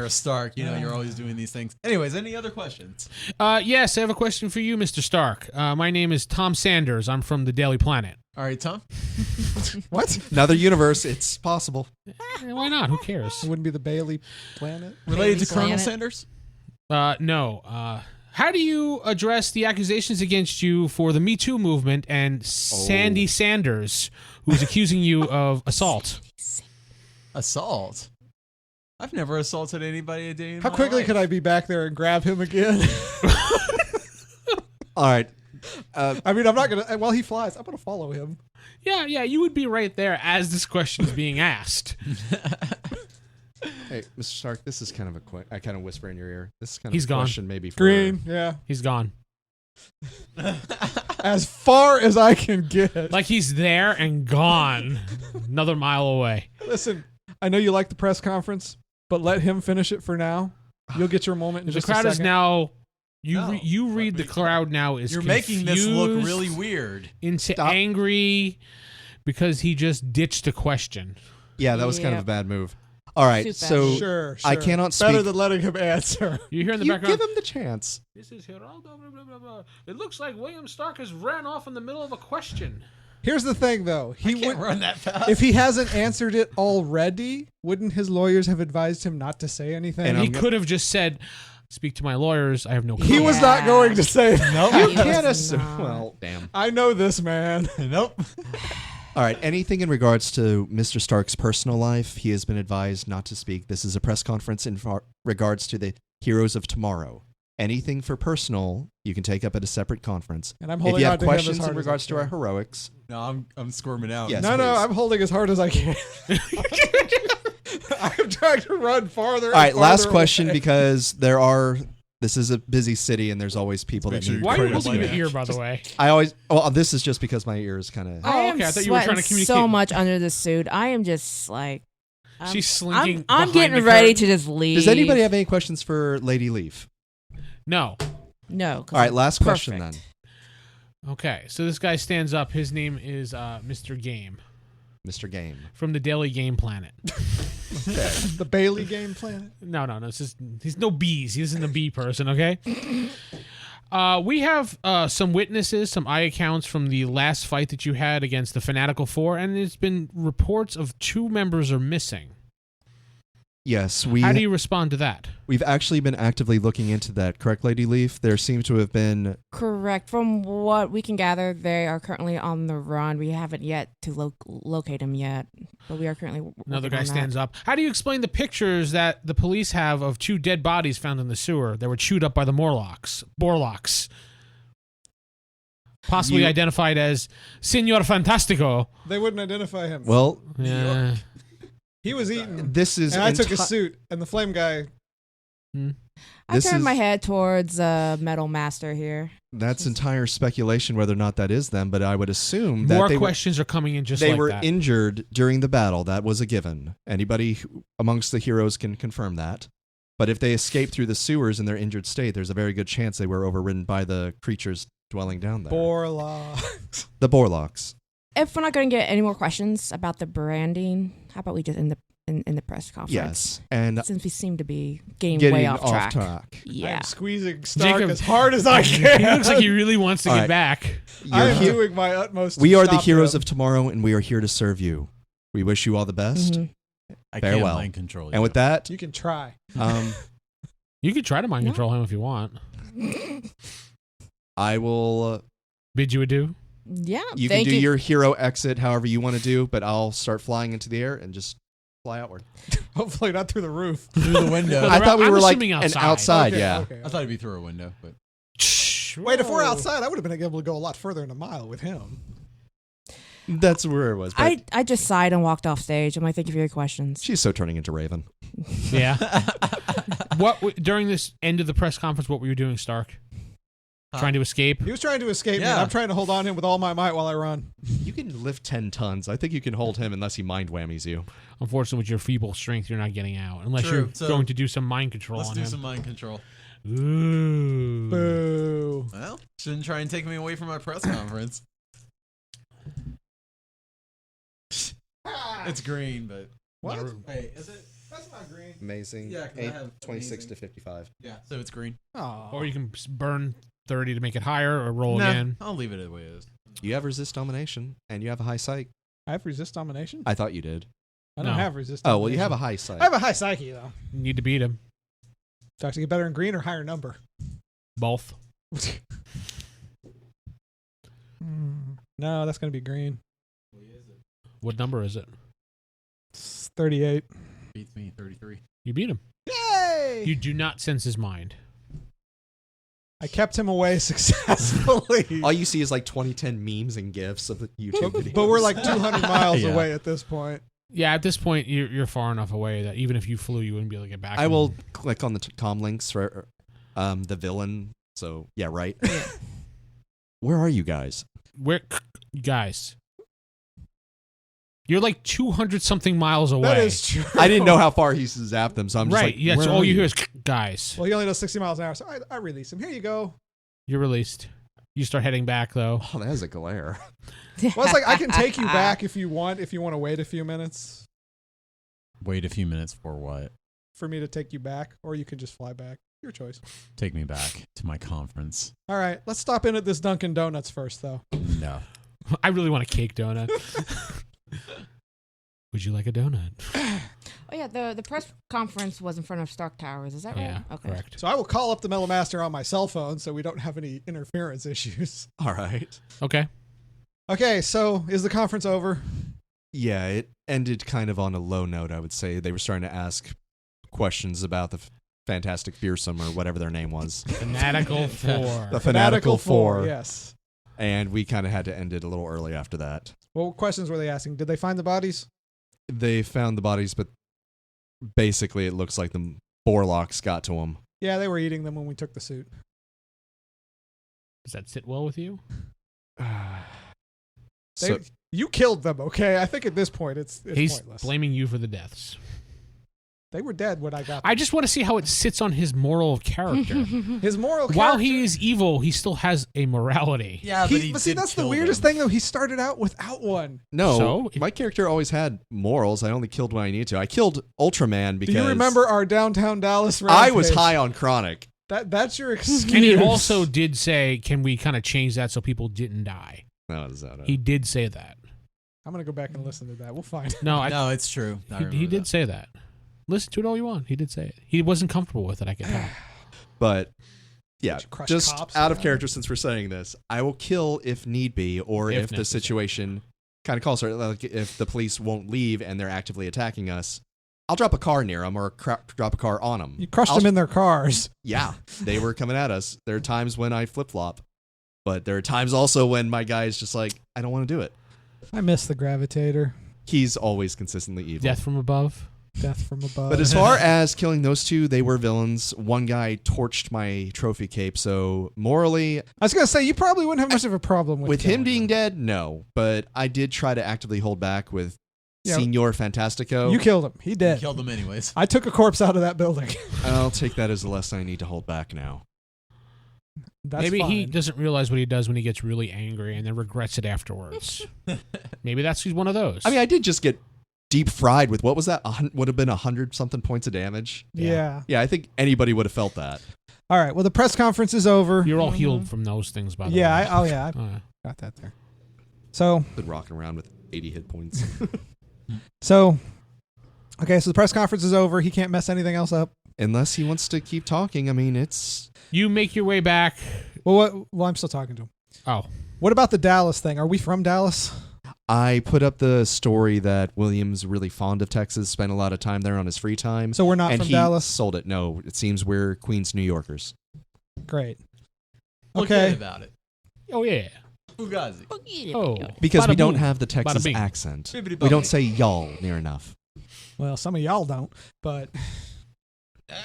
Stark. You know you're always doing these things. Anyways, any other questions? Yes, I have a question for you, Mr. Stark. My name is Tom Sanders. I'm from the Daily Planet. All right, Tom. What? Another universe. It's possible. Why not? Who cares? It wouldn't be the Bailey planet? Related to Baby Colonel planet. Sanders? No. How do you address the accusations against you for the Me Too movement and Sandy Sanders, who's accusing you of assault? Assault. I've never assaulted anybody a day in How my quickly life. could I be back there and grab him again? All right. I mean, I'm not going to, while he flies, I'm going to follow him. Yeah, you would be right there as this question is being asked. Hey, Mr. Stark, this is kind of I kind of whisper in your ear. This is kind of He's a gone. question maybe for Green, yeah. He's gone. As far as I can get. Like he's there and gone. Another mile away. Listen, I know you like the press conference, but let him finish it for now. You'll get your moment in The just crowd a is second. now. No. You read the crowd now is You're making this look confused really weird. into Stop. angry because he just ditched a question. Yeah, that was kind of Yep. a bad move. All right, Too bad. so Sure. I cannot Better speak- than letting him answer. You hear in the you background. give him the chance. This is Geraldo. Blah, blah, blah, blah. It looks like William Stark has ran off in the middle of a question. Here's the thing, though. I can't run that fast. If he hasn't answered it already, wouldn't his lawyers have advised him not to say anything? And He I'm could have just said, "Speak to my lawyers. I have no." he comment." was not Yeah. going to say that. Nope. You He can't was assume. not. Well, damn. I know this man. Nope. All right, anything in regards to Mr. Stark's personal life, he has been advised not to speak. This is a press conference in regards to the heroes of tomorrow. Anything for personal, you can take up at a separate conference. And I'm If holding you on have to him as questions hard in as regards I to our can. heroics, No, I'm squirming out. Yes. No, please. I'm holding as hard as I can. I'm trying to run farther. all right, and last farther question away. because this is a busy city and there's always people that Make sure need you Why are you Credit holding your like ear, that. by the way? this is just because my ear is kind of. Oh, I am okay, I thought you were trying to sweating so communicate. much under the suit. I am just like. She's slinking. I'm behind getting the ready curtain. to just leave. Does anybody have any questions for Lady Leaf? No. No. 'cause All right, I'm last question then. perfect. Okay, so this guy stands up. His name is Mr. Game Mr. Game. from the Daily Game Planet. The Bailey game planet. No. He's no bees. He isn't a bee person, okay? We have some witnesses, some eye accounts from the last fight that you had against the Fanatical Four, and there's been reports of 2 members are missing. Yes, How do you respond to that? we've actually been actively looking into that, correct, Lady Leaf? There seems to have been Correct. From what we can gather, they are currently on the run. We haven't yet to locate them yet, but we are currently. Another working guy on that. stands up. How do you explain the pictures that the police have of 2 dead bodies found in the sewer that were chewed up by the Borlocks? Possibly You- identified as Signor Fantastico. They wouldn't identify him. well. Yeah. he was eaten. This is And I took his enti- suit, and the flame guy. I This turned is- my head towards Metal Master here. That's entire speculation whether or not that is them, but I would assume that More they questions are coming in just they like were that. injured during the battle. That was a given. Anybody amongst the heroes can confirm that. But if they escape through the sewers in their injured state, there's a very good chance they were overridden by the creatures dwelling down there. Borla. The Borlocks. If we're not going to get any more questions about the branding, how about we just end in the press conference? Yes. And Since we seem to be getting getting way off track. Yeah. I'm squeezing Stark Jacob- as hard as I can. He looks like he really wants to All get right. back. I you're am he- doing my utmost. we to are the stop heroes him. of tomorrow, and we are here to serve you. We wish you all the best. Mhm. I Farewell. can't mind control you. And with that, You can try. You could try to mind No. control him if you want. I will. Bid you adieu. Yeah. You can thank do you. your hero exit however you want to do, but I'll start flying into the air and just fly outward. Hopefully not through the roof. through the window. Well, I thought we I'm were like assuming an outside. outside, Okay, yeah. okay. I thought it'd be through a window, but Wait, if we're Whoa. outside, I would have been able to go a lot further than a mile with him. That's where it was. But I just sighed and walked off stage. I'm like, thank you for your questions. she's so turning into Raven. Yeah. During this end of the press conference, what were you doing, Stark? Trying to escape? He was trying to escape me. Yeah. And I'm trying to hold on to him with all my might while I run. You can lift 10 tons. I think you can hold him unless he mind whammies you. Unfortunately, with your feeble strength, you're not getting out unless True. you're So, going to do some mind control let's on do him. some mind control. Ooh. Boo. Well, shouldn't try and take me away from my press conference. It's green, but What? wait, is it? That's not green. Amazing. Yeah, 'cause I have 26 amazing. to 55. Yeah, so it's green. Oh. Or you can burn 30 to make it higher or roll Nah, again. I'll leave it the way it is. You have resist domination, and you have a high psych. I have resist domination? I thought you did. I don't No. have resist Oh, well, you have a domination. high psych. I have a high psyche, though. You need to beat him. Do I have to get better in green or higher number? Both. No, that's going to be green. What number is it? It's 38. Beats me 33. You beat him. Yay! You do not sense his mind. I kept him away successfully. All you see is like 2010 memes and GIFs of the YouTube videos. But we're like 200 miles Yeah. away at this point. Yeah, at this point, you're far enough away that even if you flew, you wouldn't be able to get back. I will click on the comm links for the villain. So, yeah, right. Where are you guys? Where, guys? You're like 200 something miles away. That is true. I didn't know how far he zapped them, so I'm just right. like, Yeah, where so are all you hear is guys. Well, he only does 60 miles an hour, so I release him. Here you go. You're released. You start heading back though. Oh, that is a glare. Well, it's like I can take you back if you want to wait a few minutes Wait a few minutes for what? for me to take you back, or you can just fly back. Your choice. Take me back to my conference. All right, let's stop in at this Dunkin' Donuts first, though. No. I really want a cake donut. Would you like a donut? Oh yeah, the press conference was in front of Stark Towers. Is that right? Yeah, Okay. correct. So I will call up the Mellow Master on my cell phone so we don't have any interference issues. All right. Okay. Okay, so is the conference over? Yeah, it ended kind of on a low note, I would say. They were starting to ask questions about the Fantastic Fearsome or whatever their name was. Fanatical 4. The Fanatical Four. Yes. And we kind of had to end it a little early after that. What questions were they asking? Did they find the bodies? They found the bodies, but basically it looks like the Borlocks got to them. Yeah, they were eating them when we took the suit. Does that sit well with you? So, You killed them, okay? I think at this point it's He's pointless. blaming you for the deaths. They were dead when I got them. I just want to see how it sits on his moral character. His moral character. While he is evil, he still has a morality. Yeah, But see, that's the weirdest thing, though. He started out without one. no, So? my character always had morals. I only killed when I needed to. I killed Ultraman because Do you remember our downtown Dallas I was rampage? high on chronic. That's your excuse. And he also did say, can we kind of change that so people didn't die? No, is that He did say that. I'm gonna go back and listen to that. We'll find. No, No, it's true. I he remember did that. say that. Listen to it all you want. He did say it. He wasn't comfortable with it, I can tell. But yeah, Bunch of crushed just cops out of around. character since we're saying this, I will kill if need be, or If if the necessary. situation kind of calls for it. Like if the police won't leave and they're actively attacking us, I'll drop a car near them or drop a car on them. You crushed them in their cars. Yeah, they were coming at us. There are times when I flip flop, but there are times also when my guy is just like, I don't want to do it. I miss the gravitator. He's always consistently evil. Death from above. Death from above. But as far as killing those two, they were villains. One guy torched my trophy cape, so morally, I was gonna say you probably wouldn't have much of a problem with him killing being them. dead, no. But I did try to actively hold back with Yeah. Senor Fantastico. You killed him. He You dead. killed them anyways. I took a corpse out of that building. I'll take that as a lesson I need to hold back now. That's Maybe fine. he doesn't realize what he does when he gets really angry and then regrets it afterwards. Maybe he's one of those. I mean, I did just get deep fried with what was that? Would have been 100-something points of damage. Yeah. Yeah, I think anybody would have felt that. All right. Well, the press conference is over. You're all healed from those things, by the Yeah. way. I Uh, got that there. So Been rocking around with 80 hit points. Okay. So the press conference is over. He can't mess anything else up. Unless he wants to keep talking. I mean, it's you make your way back. Well, I'm still talking to him. Oh, What about the Dallas thing? Are we from Dallas? I put up the story that William's really fond of Texas, spent a lot of time there on his free time. So we're not and from he Dallas? sold it. No, it seems we're Queens, New Yorkers. Great. Look Okay. good about it. oh yeah. Fugazi. Oh, Because Bada we don't boom. have the Texas Bada bing. accent. Bibbidi We don't bobbidi. say y'all near enough. Well, some of y'all don't, but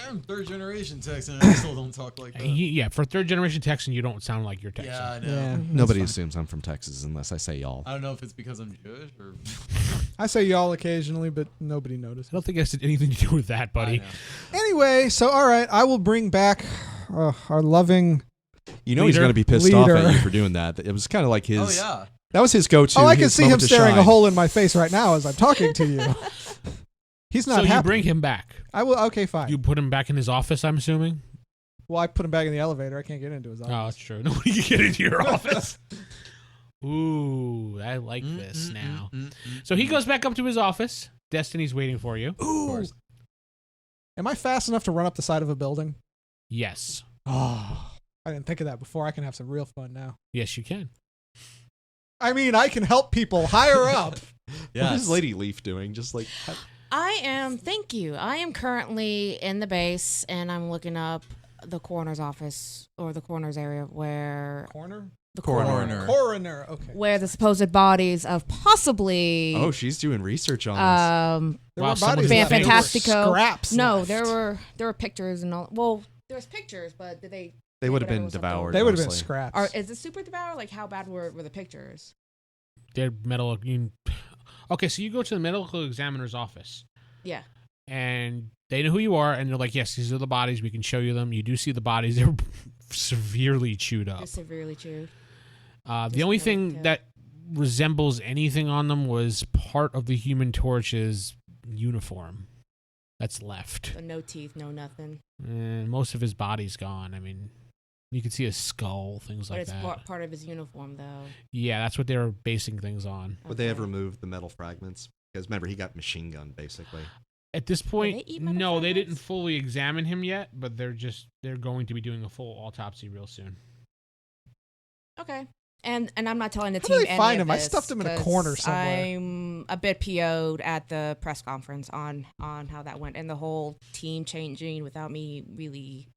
I'm third generation Texan. I still don't talk like that. Yeah, for third generation Texan, you don't sound like you're Texan. Yeah, I know. yeah. Nobody that's assumes I'm from Texas unless I say y'all. I don't know if it's because I'm Jewish or. fine. I say y'all occasionally, but nobody noticed. I don't think it's anything to do with that, buddy. I know. Anyway, so all right, I will bring back our loving. You know he's Leader. going to be pissed off Leader. at you for doing that. It was kind of like his. Oh yeah. That was his go-to. Oh, I can his see him moment to staring a shine. hole in my face right now as I'm talking to you. He's not So you happy. bring him back. I will. Okay, fine. You put him back in his office, I'm assuming? Well, I put him back in the elevator. I can't get into his Oh, office. that's true. Nobody can get into your office. Ooh, I like this now. So he goes back up to his office. Destiny's waiting for you. Ooh. Am I fast enough to run up the side of a building? Yes. Oh, I didn't think of that before. I can have some real fun now. Yes, you can. I mean, I can help people higher up. What is Lady Leaf doing? Just like Thank you. I am currently in the base and I'm looking up the coroner's office or the coroner's area where Corner? the Coroner. Okay. where the supposed bodies of possibly Oh, she's doing research on this. There Wow, were someone bodies who left. There were Fantastico. Scraps. No, left. there were pictures and all. Well, there was pictures, but did they? They would have whatever been was left devoured. over. They would have been mostly. scraps. Or is it super devour? Like how bad were the pictures? They're metal. Okay, so you go to the medical examiner's office, Yeah. and they know who you are, and they're like, "Yes, these are the bodies. We can show you them." You do see the bodies; they're severely chewed up. They're severely chewed. The only thing that resembles anything on them was part of the Human Torch's uniform that's left. So no teeth, no nothing. And most of his body's gone. I mean, you can see his skull, things But like it's that. part of his uniform, though. Yeah, that's what they were basing things on. Would they have Okay. removed the metal fragments? Because remember, he got machine gunned, basically. At this point, they eat metal no, they didn't fragments? fully examine him yet, but they're going to be doing a full autopsy real soon. Okay. And I'm not telling the How team do they any find of him? I this stuffed him in a 'cause corner somewhere. I'm a bit PO'd at the press conference on how that went and the whole team changing without me really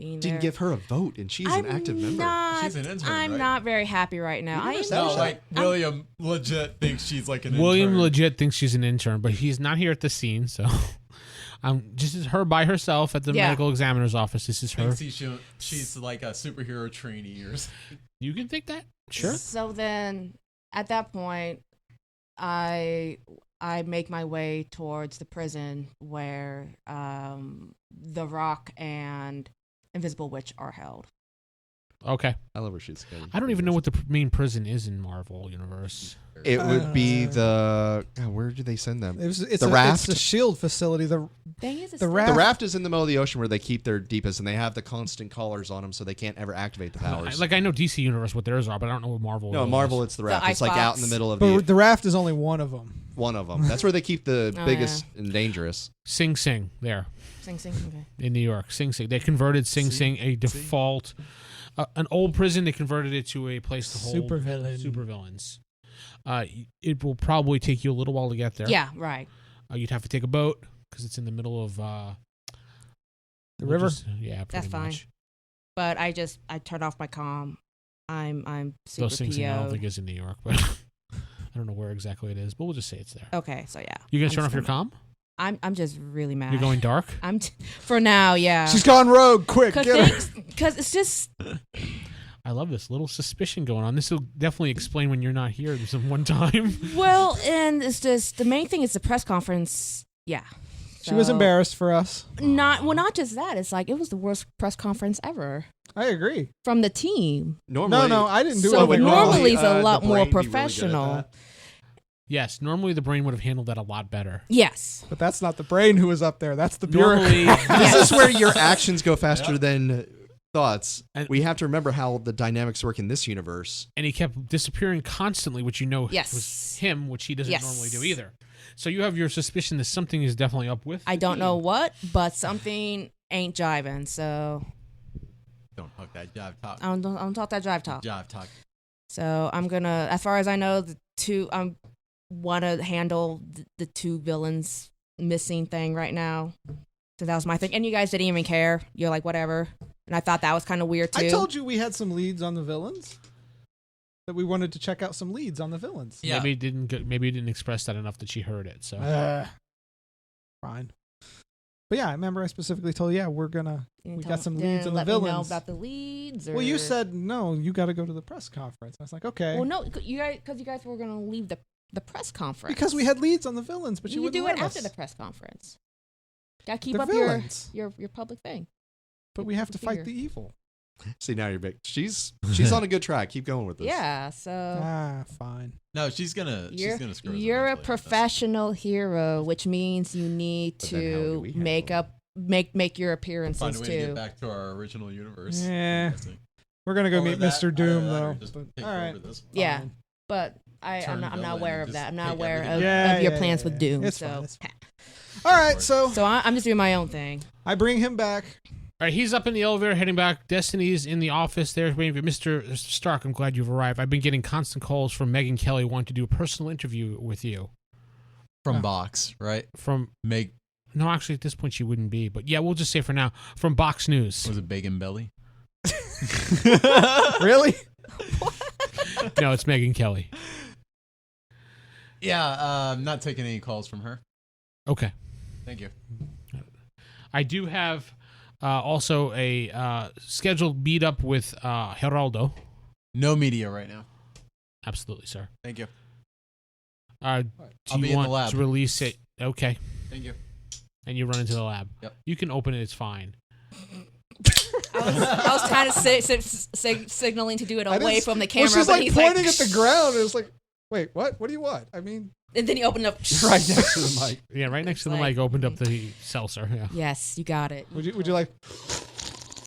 being there. Didn't give her a vote, and she's an active member. She's an intern, I'm right? not very happy right now. You never I said am No, that. like William legit thinks she's like an William intern. legit thinks she's an intern, but he's not here at the scene, so this is her by herself at the Yeah. medical examiner's office. This is her. Thinks she's like a superhero trainee or something. You can think that? Sure. So then, at that point, I make my way towards the prison where the Rock and Invisible Witch are held. Okay. I love her. She's good. I don't even know what the main prison is in Marvel Universe. It would be the. God, where do they send them? It's The raft? It's a shield facility. The Dang, is it The still- raft- The raft is in the middle of the ocean where they keep their deepest, and they have the constant collars on them, so they can't ever activate the powers. I know DC Universe what theirs are, but I don't know what Marvel. No, is. Marvel, it's the raft. ice It's like out box. in the middle of but the the raft is only one of them. one of them. That's where they keep the Oh, biggest and dangerous. Sing Sing there Sing Sing. Okay. in New York. Sing Sing. They converted Sing Sing a default, an old prison. They converted it to a place to hold supervillains. It will probably take you a little while to get there. Yeah, right. You'd have to take a boat because it's in the middle of The river? Yeah, pretty That's fine. much. But I turn off my comm. I'm super Those things I don't PO'd. think is in New York, but I don't know where exactly it is. But we'll just say it's there. Okay, so yeah. You gonna I'm turn off your just- comm? I'm just really mad. You're going dark. For now, yeah. She's gone rogue. Quick, get her. Because it's just I love this little suspicion going on. This will definitely explain when you're not here. This one time. well, and it's just the main thing is the press conference. Yeah. She was So- embarrassed for us. Not just that. It's like it was the worst press conference ever I agree. from the team. Normally, No, I didn't do So anything wrong. normally it's a the lot more brain be really good at professional. that. Yes, normally the brain would have handled that a lot better. Yes. But that's not the brain who was up there. That's the Normally, bureaucrat. This is where your actions go faster than thoughts. And- We have to remember how the dynamics work in this universe. and he kept disappearing constantly, which Yes. was him, which he doesn't Yes. normally do either. So you have your suspicion that something is definitely up with. I the don't team. know what, but something ain't jiving. So Don't talk that jive talk. I don't talk that jive talk. Jive talk. So I'm gonna, as far as I know, want to handle the two villains missing thing right now. So that was my thing, and you guys didn't even care. You're like whatever, and I thought that was kind of weird too. I told you we had some leads on the villains. That we wanted to check out some leads on the villains. Yeah. Maybe he didn't express that enough that she heard it. So Fine. But yeah, I remember I specifically told you, yeah, we got some leads on the let me know villains. about the leads. Or... Well, you said no. You got to go to the press conference. I was like, okay. Well, no, you guys were gonna leave the press conference Because we had leads on the villains, but you you do wouldn't it let after us. the press conference. Gotta keep The up villains. your public thing. But we have to fight Figure. the evil. See, now you're big. She's on a good track. Keep going with this. Yeah, so Fine. No, she's gonna screw us you're a eventually. professional hero, which means you need But then how do to we make handle your Find appearances a way to get too. back to our original universe. Yeah. We're gonna go Or meet that- Mr. Doom either that or though. just But- take all right. over this. Yeah, Fine. but I'm Turn not villain aware and of that. I'm just not take aware everything. of Yeah, your yeah, plans yeah, with yeah. Doom. It's so fine, it's fine. All right, so so I'm just doing my own thing. I bring him back. all right, he's up in the elevator heading back. Destiny's in the office there waiting for Mr. Stark. I'm glad you've arrived. I've been getting constant calls from Megan Kelly wanting to do a personal interview with you. From Box, right? No, actually, at this point she wouldn't be, but yeah, we'll just say for now from Box News. Was it Bacon Belly? Really? No, it's Megan Kelly. Yeah, I'm not taking any calls from her. Okay. Thank you. I do have also a scheduled meet up with Geraldo. No media right now. Absolutely, sir. Thank you. Do I'll you be in the want lab. to release it? Okay. Thank you. And you run into the lab. Yep. You can open it. It's fine. I was kind of signaling to do it away from the camera, Well, she's but like he's pointing like, at the ground. It's like, wait, what? What do you want? I mean, and then he opened up Right next to the mic. Yeah, right next to the Like- mic. Opened up the seltzer. Yeah. Yes, you got it. would you like?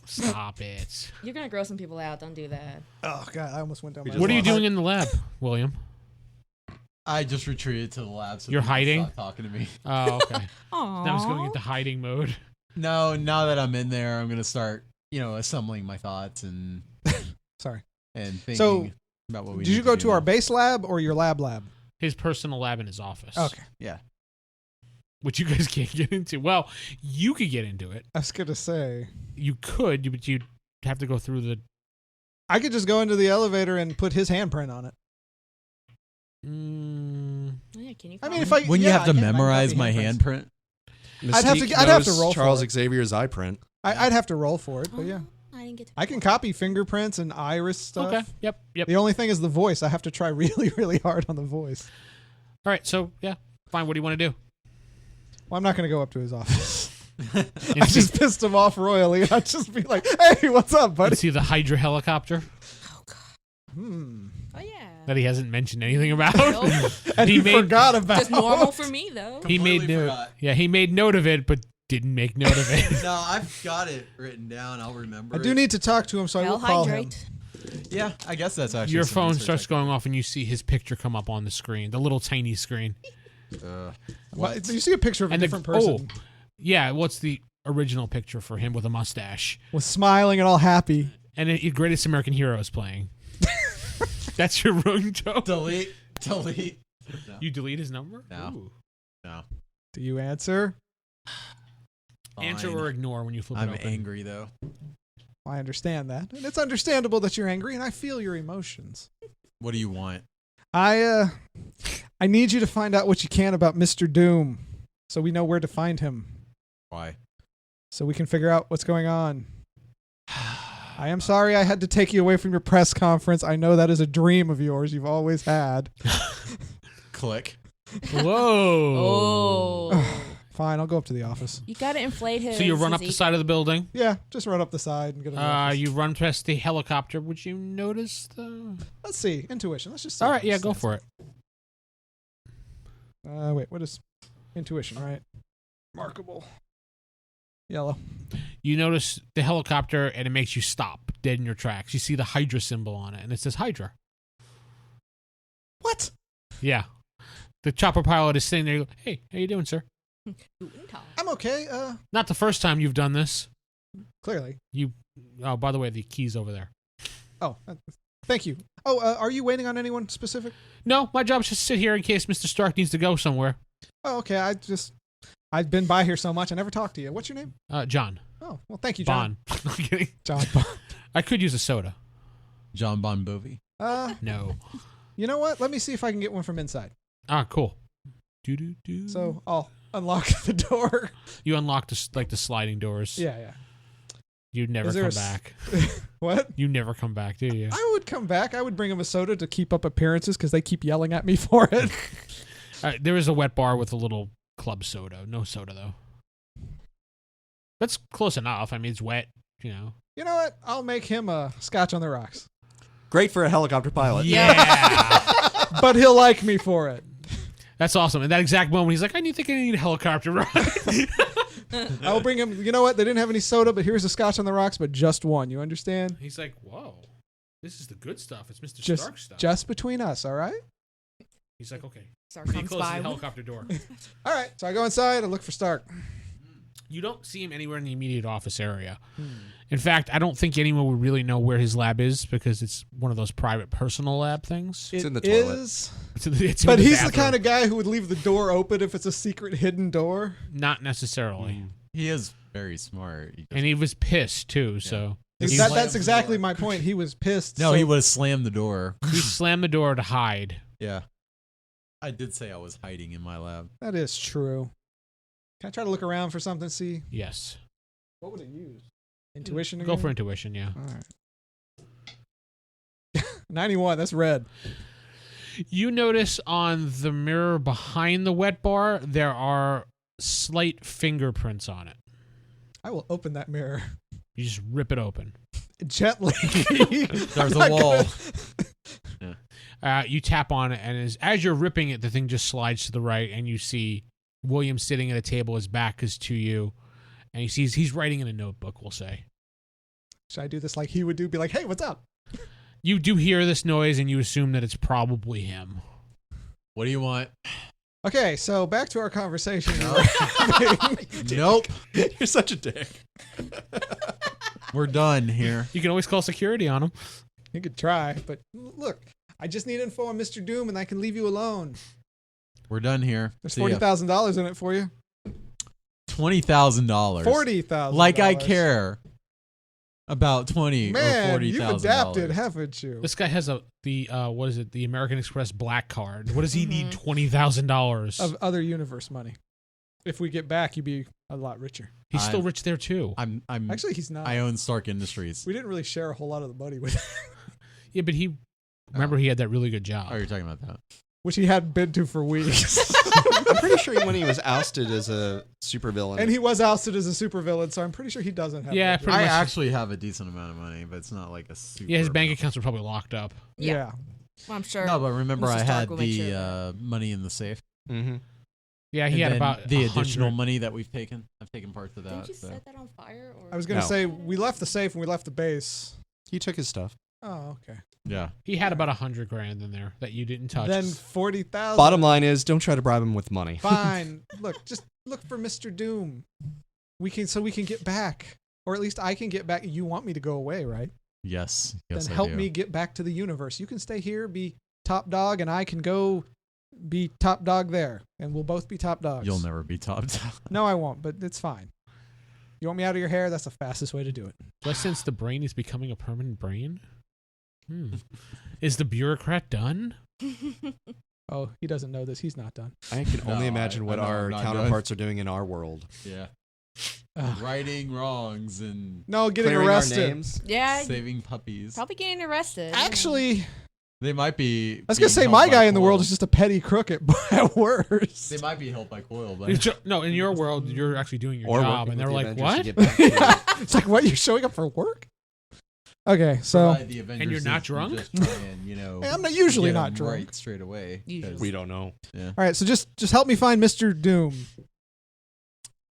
Stop it. You're gonna gross some people out. Don't do that. Oh God, I almost went down. My What are you throat. doing in the lab, William? I just retreated to the lab. So You're people hiding? stop talking to me. Oh, okay. Aww. Now it's going into hiding mode. No, now that I'm in there, I'm gonna start, assembling my thoughts and Sorry. thinking So, about what we. Did need you go do to our now. base lab or your lab? His personal lab in his office. Okay. Yeah. Which you guys can't get into. Well, you could get into it. I was gonna say You could, but you'd have to go through the. I could just go into the elevator and put his handprint on it. Oh, yeah, can you? I mean, if I When you yeah, have to I can- I can memorize copy my handprints. handprint. I'd have to- Mystique I'd have to knows roll for Charles it. Xavier's eye print. I'd have to roll for it, but yeah, I didn't get to. I can copy fingerprints and iris stuff. Okay. Yep. The only thing is the voice. I have to try really, really hard on the voice. All right. So yeah, fine. What do you want to do? Well, I'm not going to go up to his office. I And see, just pissed him off royally. I'd just be like, "Hey, what's up, and buddy?" see the Hydra helicopter Oh God. Hmm. Oh yeah. that he hasn't mentioned anything about. Nope. And He he made- forgot about Just normal for me though. He made Completely note. forgot. Yeah, he made note of it, but didn't make note of it. No, I've got it written down. I'll remember. I do need to talk to him, so I Hell will call him. hydrate. Yeah, I guess that's actually Your some phone research starts going off, and you see his picture come up on the screen, the little tiny screen. What? You see a picture of a And different person Yeah, what's the original picture for him with a mustache? was smiling and all happy. And your Greatest American Hero is playing. That's your ringtone. Delete. No. You delete his number? No. Ooh. No. Do you answer? Answer Fine. or ignore when you flip I'm it open. angry though. I understand that, and it's understandable that you're angry, and I feel your emotions. What do you want? I need you to find out what you can about Mr. Doom, so we know where to find him, Why? so we can figure out what's going on. I am sorry I had to take you away from your press conference. I know that is a dream of yours you've always had. Click. Whoa. Oh. Fine, I'll go up to the office. You gotta inflate his. So you run up the his side of the building. Yeah, just run up the side and get in the office. You run past the helicopter. Would you notice the... Let's see. Intuition. Let's just see. All right, yeah, go for it. Wait, what is intuition, right? Markable. Yellow. You notice the helicopter, and it makes you stop dead in your tracks. You see the Hydra symbol on it, and it says Hydra. What? Yeah. The chopper pilot is sitting there. You go, hey, how you doing, sir? I'm okay. Not the first time you've done this. Clearly. Oh, by the way, the key's over there. Oh, thank you. Oh, are you waiting on anyone specific? No, my job's just to sit here in case Mr. Stark needs to go somewhere. Oh, okay. I've been by here so much. I never talked to you. What's your name? John. Oh, well, thank you, John. Bon. I'm kidding. John Bond. I could use a soda. John Bon Jovi. No. You know what? Let me see if I can get one from inside. Ah, cool. Do. So I'll unlock the door. You unlock the sliding doors. Yeah. You'd never Is there come a back. What? You never come back, do you? I would come back. I would bring him a soda to keep up appearances because they keep yelling at me for it. There is a wet bar with a little club soda. No soda, though. That's close enough. I mean, it's wet, you know. You know what? I'll make him a scotch on the rocks. Great for a helicopter pilot. Yeah. But he'll like me for it. That's awesome. In that exact moment, he's like, I think I need a helicopter ride. I will bring him. You know what? They didn't have any soda, but here's a scotch on the rocks, but just one. You understand? He's like, whoa. This is the good stuff. It's Mr. Just, Stark stuff. just between us, all right? He's like, okay. Stark He comes closes by. the helicopter door. All right. So I go inside and look for Stark. You don't see him anywhere in the immediate office area. In fact, I don't think anyone would really know where his lab is because it's one of those private personal lab things. It's It in the toilet. is- It's in But he's the bathroom. kind of guy who would leave the door open if it's a secret hidden door. Not necessarily. He is very smart. And he was pissed, too, so... That's exactly my point. He was pissed. No, so he would have slammed the door. He slammed the door to hide. Yeah. I did say I was hiding in my lab. That is true. Can I try to look around for something? See Yes. what would it use? Intuition. Go again? for intuition, yeah. All right. 91. That's red. You notice on the mirror behind the wet bar, there are slight fingerprints on it. I will open that mirror You just rip it open. gently. There's a wall. You tap on it, and as you're ripping it, the thing just slides to the right, and you see William sitting at a table. His back is to you, and he sees he's writing in a notebook, we'll say. Should I do this like he would do? Be like, hey, what's up? You do hear this noise, and you assume that it's probably him. What do you want? Okay, so back to our conversation. Nope. You're such a dick. We're done here. You can always call security on him. You could try, but look, I just need info on Mr. Doom, and I can leave you alone. We're done here. There's See ya. $40,000 in it for you. $20,000. $40,000. Like I care about 20 or Man, $40,000. you've adapted, haven't you? This guy has the American Express black card. What does he need $20,000? Of other universe money. If we get back, you'd be a lot richer. He's still rich there too. I'm Actually, he's not. I own Stark Industries. We didn't really share a whole lot of the money with him, Yeah, but remember he had that really good job. Oh, you're talking about that. which he hadn't been to for weeks. I'm pretty sure when he was ousted as a supervillain. And he was ousted as a supervillain, so I'm pretty sure he doesn't have Yeah, that. pretty I much. actually have a decent amount of money, but it's not like a super. Yeah, his bank amount. accounts were probably locked up. Yeah. Well, I'm sure. No, but remember Mr. I Stark had will make the sure. money in the safe. Mm-hmm. Yeah, he And had then about the 100. additional money that we've taken. I've taken parts of that. Didn't you so. set that on fire? Or I was going to No. say, we left the safe and we left the base. He took his stuff. Oh, okay. Yeah. He had about $100,000 in there that you didn't touch. Then 40,000. Bottom line is, don't try to bribe him with money. Fine. Look, just look for Mr. Doom. We can get back. Or at least I can get back. You want me to go away, right? Yes. Then Yes. help I do. me get back to the universe. You can stay here, be top dog, and I can go be top dog there. And we'll both be top dogs. You'll never be top dog. No, I won't, but it's fine. You want me out of your hair? That's the fastest way to do it. Do I sense the brain is becoming a permanent brain? Is the bureaucrat done? Oh, he doesn't know this. He's not done. I can only No, imagine what I know our I'm not counterparts are doing in our world. Yeah. Ugh. Righting wrongs and No, getting Clearing our arrested. names. Yeah, saving puppies. probably getting arrested. Actually, They might be. I was gonna being say helped my by guy in the world Coil. is just a petty crook at worst. They might be helped by Coil, but No, in your world, you're actually doing your Or job, working and they're with like, the "What?" Avengers to get back to- It's like, what? You're showing up for work? Okay, so Provide the Avengers you're not to drunk? just try and, you know, Hey, I'm not usually get not 'em drunk. right straight away. Usually. 'cause- We don't know. Yeah. all right, so just help me find Mr. Doom.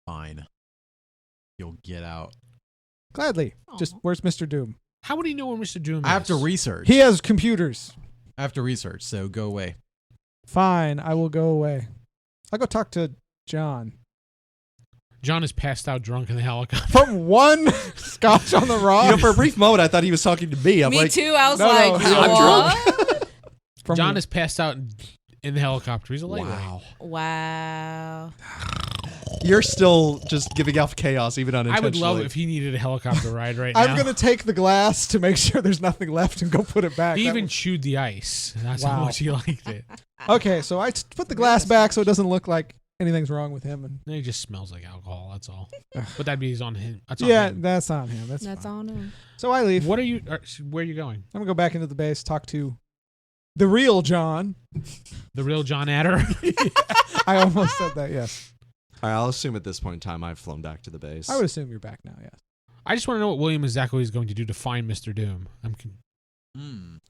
Fine. You'll get out. Gladly. Just Aw. where's Mr. Doom? How would he know where Mr. Doom is? I have to research. He has computers. I have to research, so go away. Fine, I will go away. I'll go talk to John. John is passed out drunk in the helicopter. From one scotch on the rocks. You know, for a brief moment, I thought he was talking to me. I'm Me like, too. I was No, no, like, I'm what? From John is passed out in the helicopter. He's a lightweight. wow. Wow. You're still just giving off chaos, even I unintentionally. would love if he needed a helicopter ride right now. I'm gonna take the glass to make sure there's nothing left and go put it back. He That even was- chewed the ice. That's how Wow. much he liked it. Okay, so I put the glass back so it doesn't look like anything's wrong with him. And Then he just smells like alcohol. That's all. But that'd be on him. That's on yeah, him. that's on him. That's That's fine. on him. So I leave. What are you? Where are you going? I'm gonna go back into the base, talk to the real John. The real John Adder. I almost said that. Yes, All right, I'll assume at this point in time I've flown back to the base. I would assume you're back now. Yes. I just want to know what William exactly is going to do to find Mr. Doom.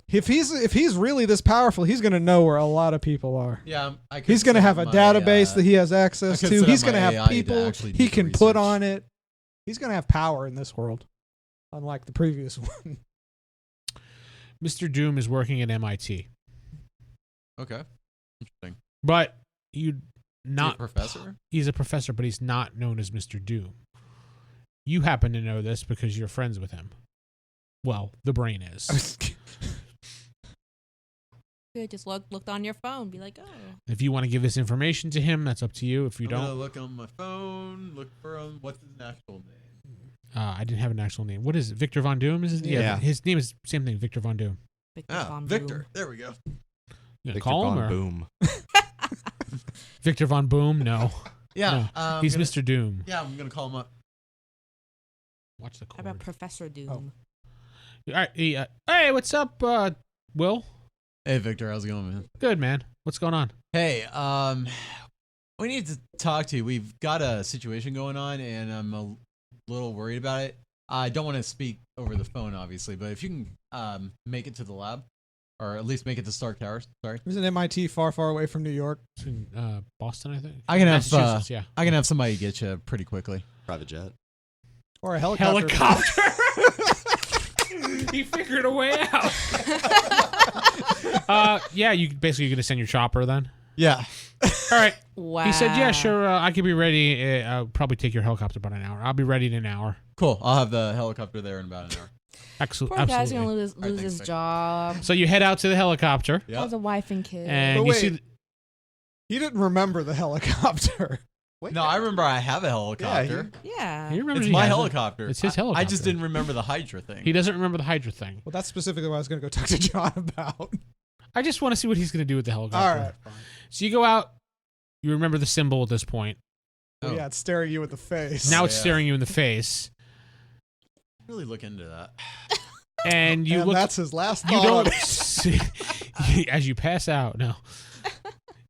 If he's really this powerful, he's gonna know where a lot of people are. Yeah, I could He's gonna set have a my, database that he has access I could to. set He's up gonna my have AI to people actually do he the can put research. on it. He's gonna have power in this world, unlike the previous one. Mr. Doom is working at MIT, Okay. Interesting. but you Is he not a professor? He's a professor, but he's not known as Mr. Doom. You happen to know this because you're friends with him. Well, the brain is. Good. Just looked on your phone. Be like, oh. If you want to give this information to him, that's up to you. If you I'm gonna don't, look on my phone. Look for him. What's his actual name? I didn't have an actual name. What is it? Victor Von Doom? Is his, Yeah. His name is same thing. Victor Von Doom. Victor Ah, Von Victor. Boom. There we go. You gonna Victor call him Von or Boom. Victor Von Boom? No, Yeah. he's Mr. Doom. Yeah, I'm gonna call him up. Watch the How cord. about Professor Doom? All right, hey, what's up, Will? Hey, Victor, how's it going, man? Good, man. What's going on? Hey, we need to talk to you. We've got a situation going on, and I'm a little worried about it. I don't want to speak over the phone, obviously, but if you can make it to the lab, or at least make it to Stark Towers. Sorry, There's an MIT far, far away from New York. It's in Boston, I think. I can have Massachusetts, yeah. I can have somebody get you pretty quickly. Private jet. Or a helicopter. Helicopter. He figured a way out. Yeah, you basically gonna send your chopper then. Yeah. All right. Wow. He said, "Yeah, sure. I could be ready. I'll probably take your helicopter about an hour. I'll be ready in an hour." Cool. I'll have the helicopter there in about an hour. Excellent. Poor guy's Absolutely. gonna lose think his so. job. So you head out to the helicopter, Yeah. Has a wife and kid. and But you wait. see. He didn't remember the helicopter. Wait, No, I remember I have a helicopter. Yeah. He remembers It's he my has it. helicopter. It's his I helicopter. just didn't remember the Hydra thing. He doesn't remember the Hydra thing. Well, that's specifically what I was going to go talk to John about. I just want to see what he's going to do with the helicopter. All right, fine. So you go out. You remember the symbol at this point. Well, Oh. yeah, it's staring you in the face. Now it's yeah. staring you in the face, really look into that. and you and look. that's his last You thought. don't on it. see, as you pass out. No,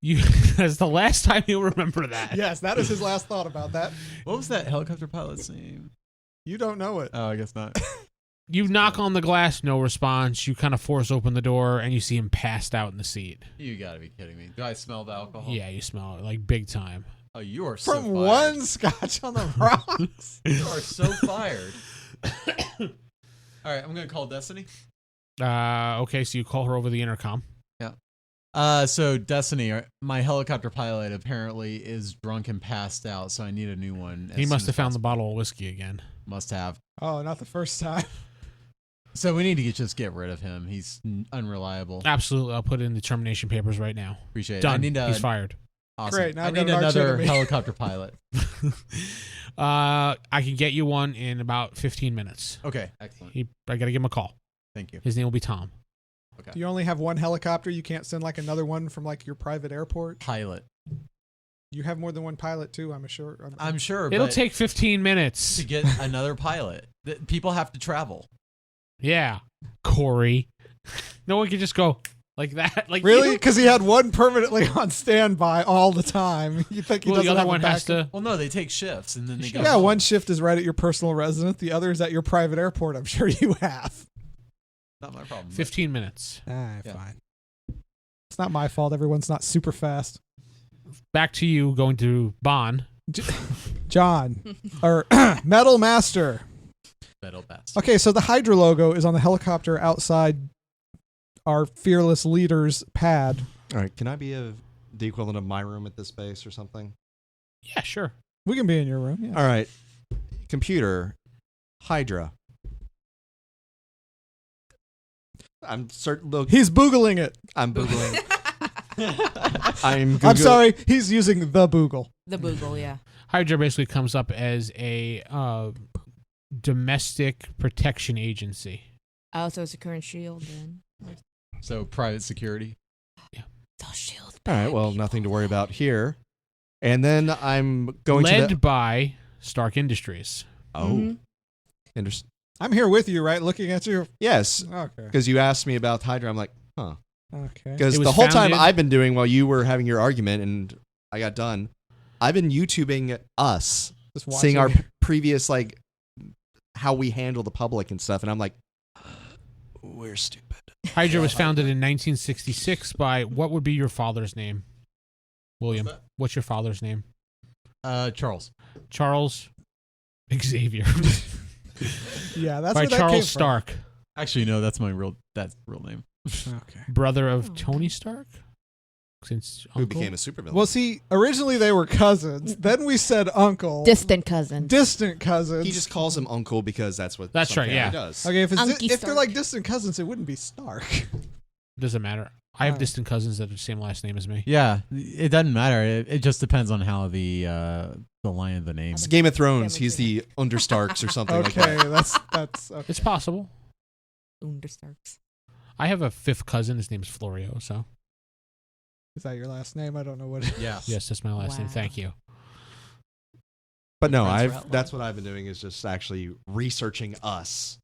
you. That's the last time you'll remember that. Yes, that is his last thought about that. What was that helicopter pilot's name? You don't know it. Oh, I guess not. You knock on the glass, no response. You kind of force open the door, and you see him passed out in the seat. You gotta be kidding me. Do I smell the alcohol? Yeah, you smell it like big time. Oh, you are so From fired. one scotch on the rocks. You are so fired. All right, I'm gonna call Destiny. Okay, so you call her over the intercom. So Destiny, my helicopter pilot apparently is drunk and passed out, so I need a new one. He must have found the bottle of whiskey again. Must have. Oh, not the first time. So we need to just get rid of him. He's unreliable. Absolutely, I'll put in the termination papers right now. Appreciate it. Done. I need He's fired. Awesome. Great, now I I've got need an another archenemy. helicopter pilot. I can get you one in about 15 minutes. Okay, excellent. I gotta give him a call. Thank you. His name will be Tom. Okay. Do you only have one helicopter? You can't send like another one from like your private airport? Pilot. You have more than one pilot too, I'm sure. I'm sure. It'll but take 15 minutes. to get another pilot. People have to travel. Yeah, Corey. No one can just go like that. Like Really? you. Because he had one permanently on standby all the time. You think he Well, the doesn't other have one a has backup? to. Well, no, they take shifts and then they go. Yeah, home. one shift is right at your personal residence. The other is at your private airport. I'm sure you have. Not my problem. 15 minutes. Yeah. Fine. It's not my fault. Everyone's not super fast. Back to you going to Bonn. John, or Metal Master. Metal best. Okay, so the Hydra logo is on the helicopter outside our fearless leader's pad. All right, can I be the equivalent of my room at this base or something? Yeah, sure. We can be in your room. Yeah. All right, computer, Hydra. I'm certain. Look, He's boogling it. I'm googling. I'm I'm sorry. He's using the boogle. The Boogle, yeah. Hydra basically comes up as a domestic protection agency. Oh, so it's a current shield then. So private security. Those shields. All right, well, nothing to worry about here. And then I'm going Led to the. by Stark Industries. Oh, Mhm. interesting. I'm here with you, right? Looking at you. Yes, Okay. because you asked me about Hydra. I'm like, huh. Okay. Because It was the whole time founded- I've been doing while you were having your argument and I got done, I've been YouTubing us, Just seeing our watching. previous, like, how we handle the public and stuff. And I'm like, we're stupid. Hydra was founded in 1966 by what would be your father's name? William. What's that? What's your father's name? Charles. Charles Xavier. Yeah, that's by where that came Charles from. Stark, Actually, no, that's real name. Okay. brother of Oh. Tony Stark. Since Who uncle? became a supervillain. Well, see, originally they were cousins. Then we said uncle. Distant cousins. Distant cousins. he just calls him uncle because that's what That's some right, family yeah. does. Okay, if Unky they're Stark. like distant cousins, it wouldn't be Stark. Doesn't matter. I have Alright. distant cousins that are the same last name as me. Yeah, it doesn't matter. It just depends on how the line of the name. It's Game of Thrones. Yeah, He's the Understarks or something like Okay, that. that's okay. It's possible. Understarks. I have a fifth cousin. His name's Florio. So Is that your last name? I don't know what. Yeah. yes, that's my last name. Wow. Thank you. But no, Friends are that's what I've been doing is just actually researching us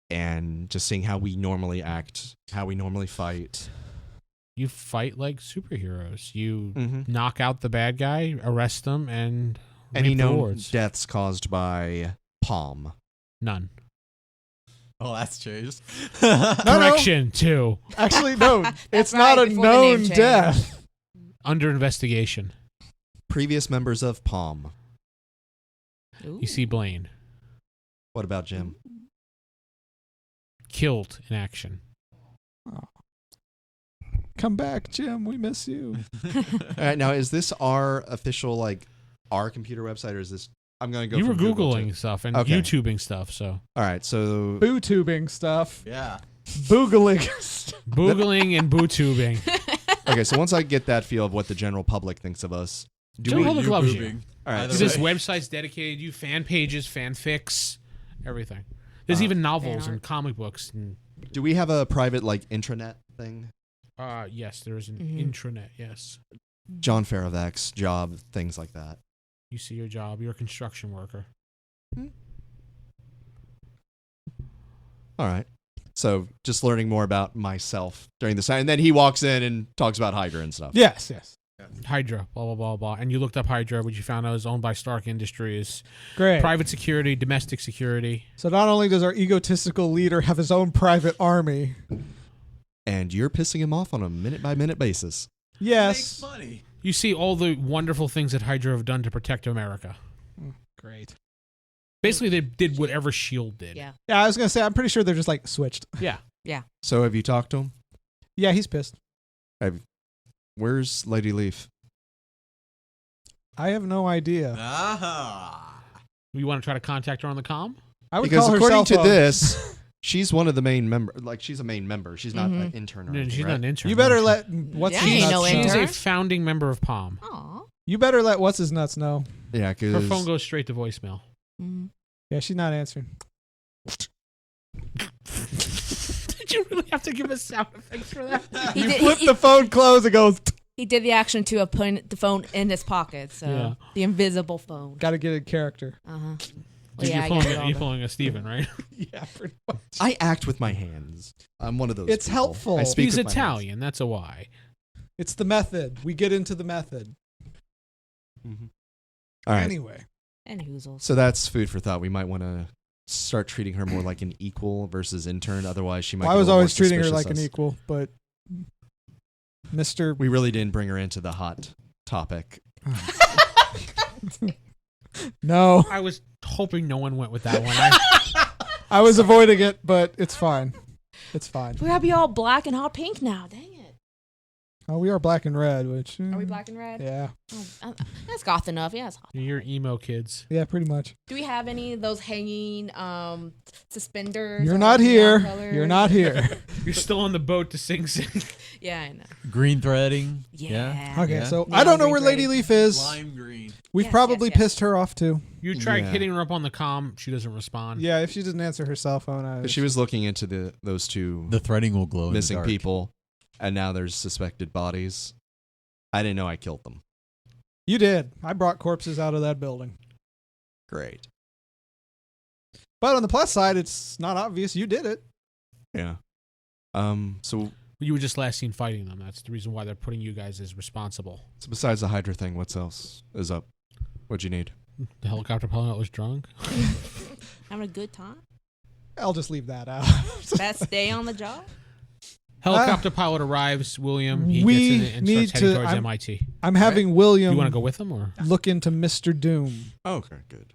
and just seeing how we normally act, how we normally fight. You fight like superheroes. You Mm-hmm. knock out the bad guy, arrest them, and Any reap the known rewards. deaths caused by palm. None. Oh, that's changed. No. Correction, two. Actually, no. It's right, not a before the name known change. death. Under investigation. Previous members of palm. Ooh. You see Blaine. What about Jim? Killed in action. Come back, Jim. We miss you. All right, now is this our official our computer website, or is this? I'm going to go. You were from Google Googling to- stuff and Okay. YouTubing stuff, so. All right, so Boo tubing stuff. Yeah. Boogling. Boogling and boo-tubing. okay, so once I get that feel of what the general public thinks of us, do General we? public loves you. All right, Either so There's websites dedicated to you, fan pages, fanfics, everything. There's even novels fan and comic books. And, do we have a private intranet thing? yes, there is an Mhm. intranet, yes. John Fairfax job, things like that. You see your job. You're a construction worker. All right. So just learning more about myself during this time, and then he walks in and talks about Hydra and stuff. Yes, yes. Hydra, blah, blah, blah, blah. And you looked up Hydra, which you found out is owned by Stark Industries. Great. Private security, domestic security. So not only does our egotistical leader have his own private army, And you're pissing him off on a minute-by-minute basis. yes. money. You see all the wonderful things that Hydra have done to protect America. Great. Basically, they did whatever S.H.I.E.L.D. did. Yeah. Yeah, I was gonna say I'm pretty sure they're just switched. Yeah. So have you talked to him? Yeah, he's pissed. Where's Lady Leaf? I have no idea. Ah. You want to try to contact her on the comm? I would Because call her according cell to phone. this, she's one of the main members. She's a main member. She's not an intern or No, anything, she's right? not an intern. You better no, let what's Yeah, his ain't nuts no know. She's intern. a founding member of Palm. Aw. You better let what's his nuts know. Yeah, Her because phone goes straight to voicemail. Mhm. Yeah, she's not answering. Did you really have to give us sound effects for that? He You did, flip he, the phone close, it goes. he did the action to putting the phone in his pocket, so Yeah. the invisible phone. Got to get in character. Uh-huh. Dude, Yeah, I you're get it all you're the- pulling a Steven, right? Yeah, pretty much. I act with my hands. I'm one of those. It's people. helpful. I speak He's with my hands. Italian. That's a why. It's the method. We get into the method. Mhm. All right. Anyway, And Hoozles. So that's food for thought. We might want to start treating her more like an equal versus intern. Otherwise, she might. I get a was little always more treating her suspicious like an us. equal, but Mr. We really didn't bring her into the hot topic. No, I was hoping no one went with that one. I was avoiding it, but it's fine. It's fine. We gotta be all black and hot pink now. Dang it. Oh, we are black and red, which Are we black and red? Yeah, Oh, that's goth enough. Yeah, it's hot. You're emo kids. yeah, pretty much. Do we have any of those hanging suspenders? You're or not neon here. colors? You're not here. You're still on the boat to Sing Sing. Yeah, I know. Green threading. Yeah. Okay, Yeah. so Neon I don't know green where Lady threading. Leaf is. Lime green. We've Yes, probably yes, yes. pissed her off too. You tried Yeah. hitting her up on the comm. She doesn't respond. Yeah, if she doesn't answer her cell phone, She was looking into those two The threading will glow in missing the dark. people, and now there's suspected bodies. I didn't know I killed them. You did. I brought corpses out of that building. Great. But on the plus side, it's not obvious you did it. Yeah. So You were just last seen fighting them. That's the reason why they're putting you guys as responsible. besides the Hydra thing, what else is up? What'd you need? The helicopter pilot was drunk. Having a good time. I'll just leave that out. Best day on the job. Helicopter pilot arrives. William. He We gets in it and need starts heading to- towards I'm- MIT. I'm having William You want to go with him or? look into Mr. Doom Oh, okay, good.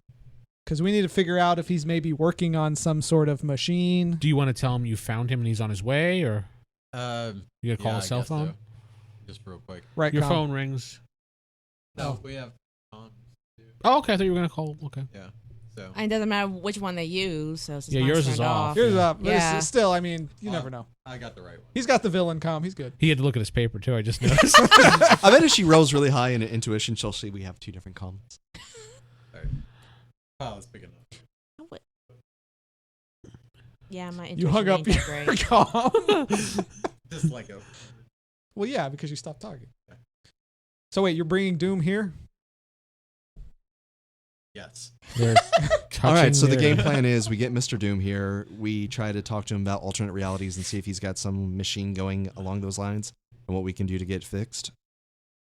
because we need to figure out if he's maybe working on some sort of machine. Do you want to tell him you found him and he's on his way, or you gonna call yeah, a cell I guess phone? so. Just real quick. Right, Your Con? phone rings. No, Oh. we have. Oh, okay. I thought you were gonna call. Okay. So And it doesn't matter which one they use. So since Yeah, mine's yours turned is off. Here's up. But Yeah. it's still, I mean, you never know. I got the right one. He's got the villain comm. He's good. He had to look at his paper too. I just noticed. I bet if she rolls really high in intuition, she'll see we have 2 different columns. All right. Oh, that's big enough. Yeah, my You hung up intuition your ain't that great. comm. Just like a. Well, yeah, because you stopped talking. So wait, you're bringing Doom here? Yes. All right, so the game plan is we get Mr. Doom here. We try to talk to him about alternate realities and see if he's got some machine going along those lines and what we can do to get fixed.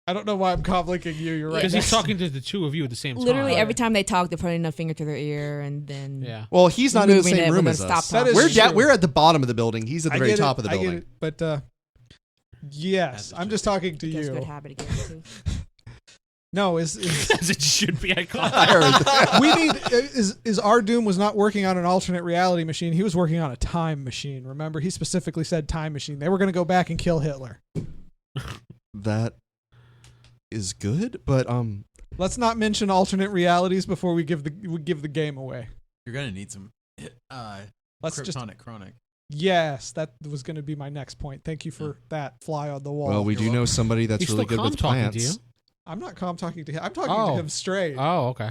I don't know why I'm complicating you. You're right. Because he's talking to the two of you at the same time. Literally every time they talk, they're putting a finger to their ear and then Yeah. Well, he's not in the Moving same it, room we're as gonna us. stop That is talking. true. We're at the bottom of the building. He's at the I very get top it, of the I get building. it, but yes, I'm just talking to I guess good you. habit to get into. No, is As it should be. I call I heard that. we need is our Doom was not working on an alternate reality machine. He was working on a time machine. Remember, he specifically said time machine. They were going to go back and kill Hitler. That is good, but Let's not mention alternate realities before we give the game away. You're gonna need some. Let's just Kryptonic chronic. yes, that was going to be my next point. Thank you for that fly on the wall. well, we do know somebody that's He's really still good with calm talking to plants. you. I'm not calm talking to him. I'm talking Oh. to him straight. Oh, okay.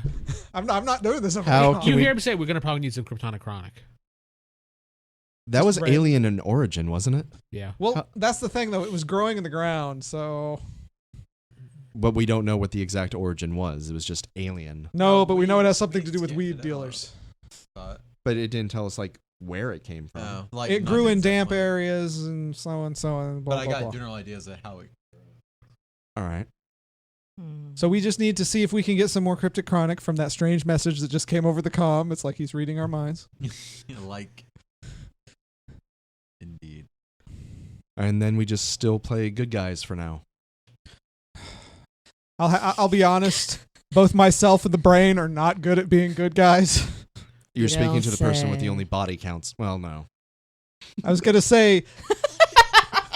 I'm not doing this. I'm How calm. can You we- hear him say we're going to probably need some Kryptonic Chronic. That was Right. Alien in Origin, wasn't it? Yeah. Well, that's the thing though. It was growing in the ground, so But we don't know what the exact origin was. It was just Alien. no. But we know it has we something to do with skipped weed it out. dealers. But But it didn't tell us like where it came from. like It grew in nothing's damp definitely- areas and so on, so on. Blah, But I blah, got blah. general ideas of how it. All right. So we just need to see if we can get some more cryptic chronic from that strange message that just came over the comm. It's like he's reading our minds. Like. Indeed. And then we just still play good guys for now. I'll be honest. Both myself and the brain are not good at being good guys. You're You speaking don't to the person with the say. only body counts. Well, no. I was gonna say,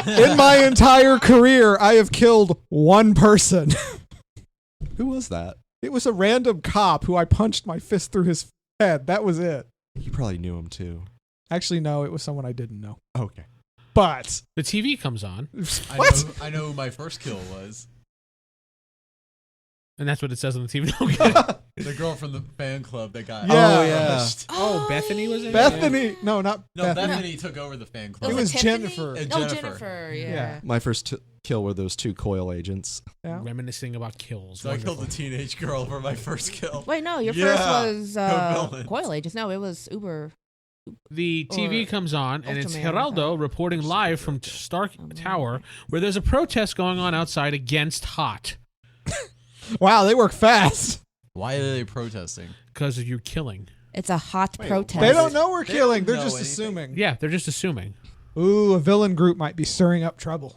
in my entire career, I have killed one person. Who was that? It was a random cop who I punched my fist through his head. That was it. You probably knew him too. Actually, no, it was someone I didn't know. Okay. But The TV comes on, what? I know who my first kill was. and that's what it says on the TV. Okay. The girl from the fan club that got. Yeah. Oh, yeah. crushed. Oh, Bethany was it? Bethany? No, not No, Bethany. Bethany took over the fan club. It was Tiffany? Jennifer. And No, Jennifer. Jennifer. Yeah. Yeah. My first kill were those 2 coil agents. Yeah. Reminiscing about kills. So I killed Wonderful. the teenage girl for my first kill. Wait, no, your Yeah. first was Co-villains. Coil Agents. No, it was Uber. The TV Or comes on, and it's Ultraman, Geraldo reporting live from Stark Tower, where there's a protest going on outside against Hot Wow, they work fast. Why are they protesting? because of you killing. It's a hot protest. They don't know we're They killing. don't They're know just anything. assuming. Yeah, they're just assuming. Ooh, a villain group might be stirring up trouble.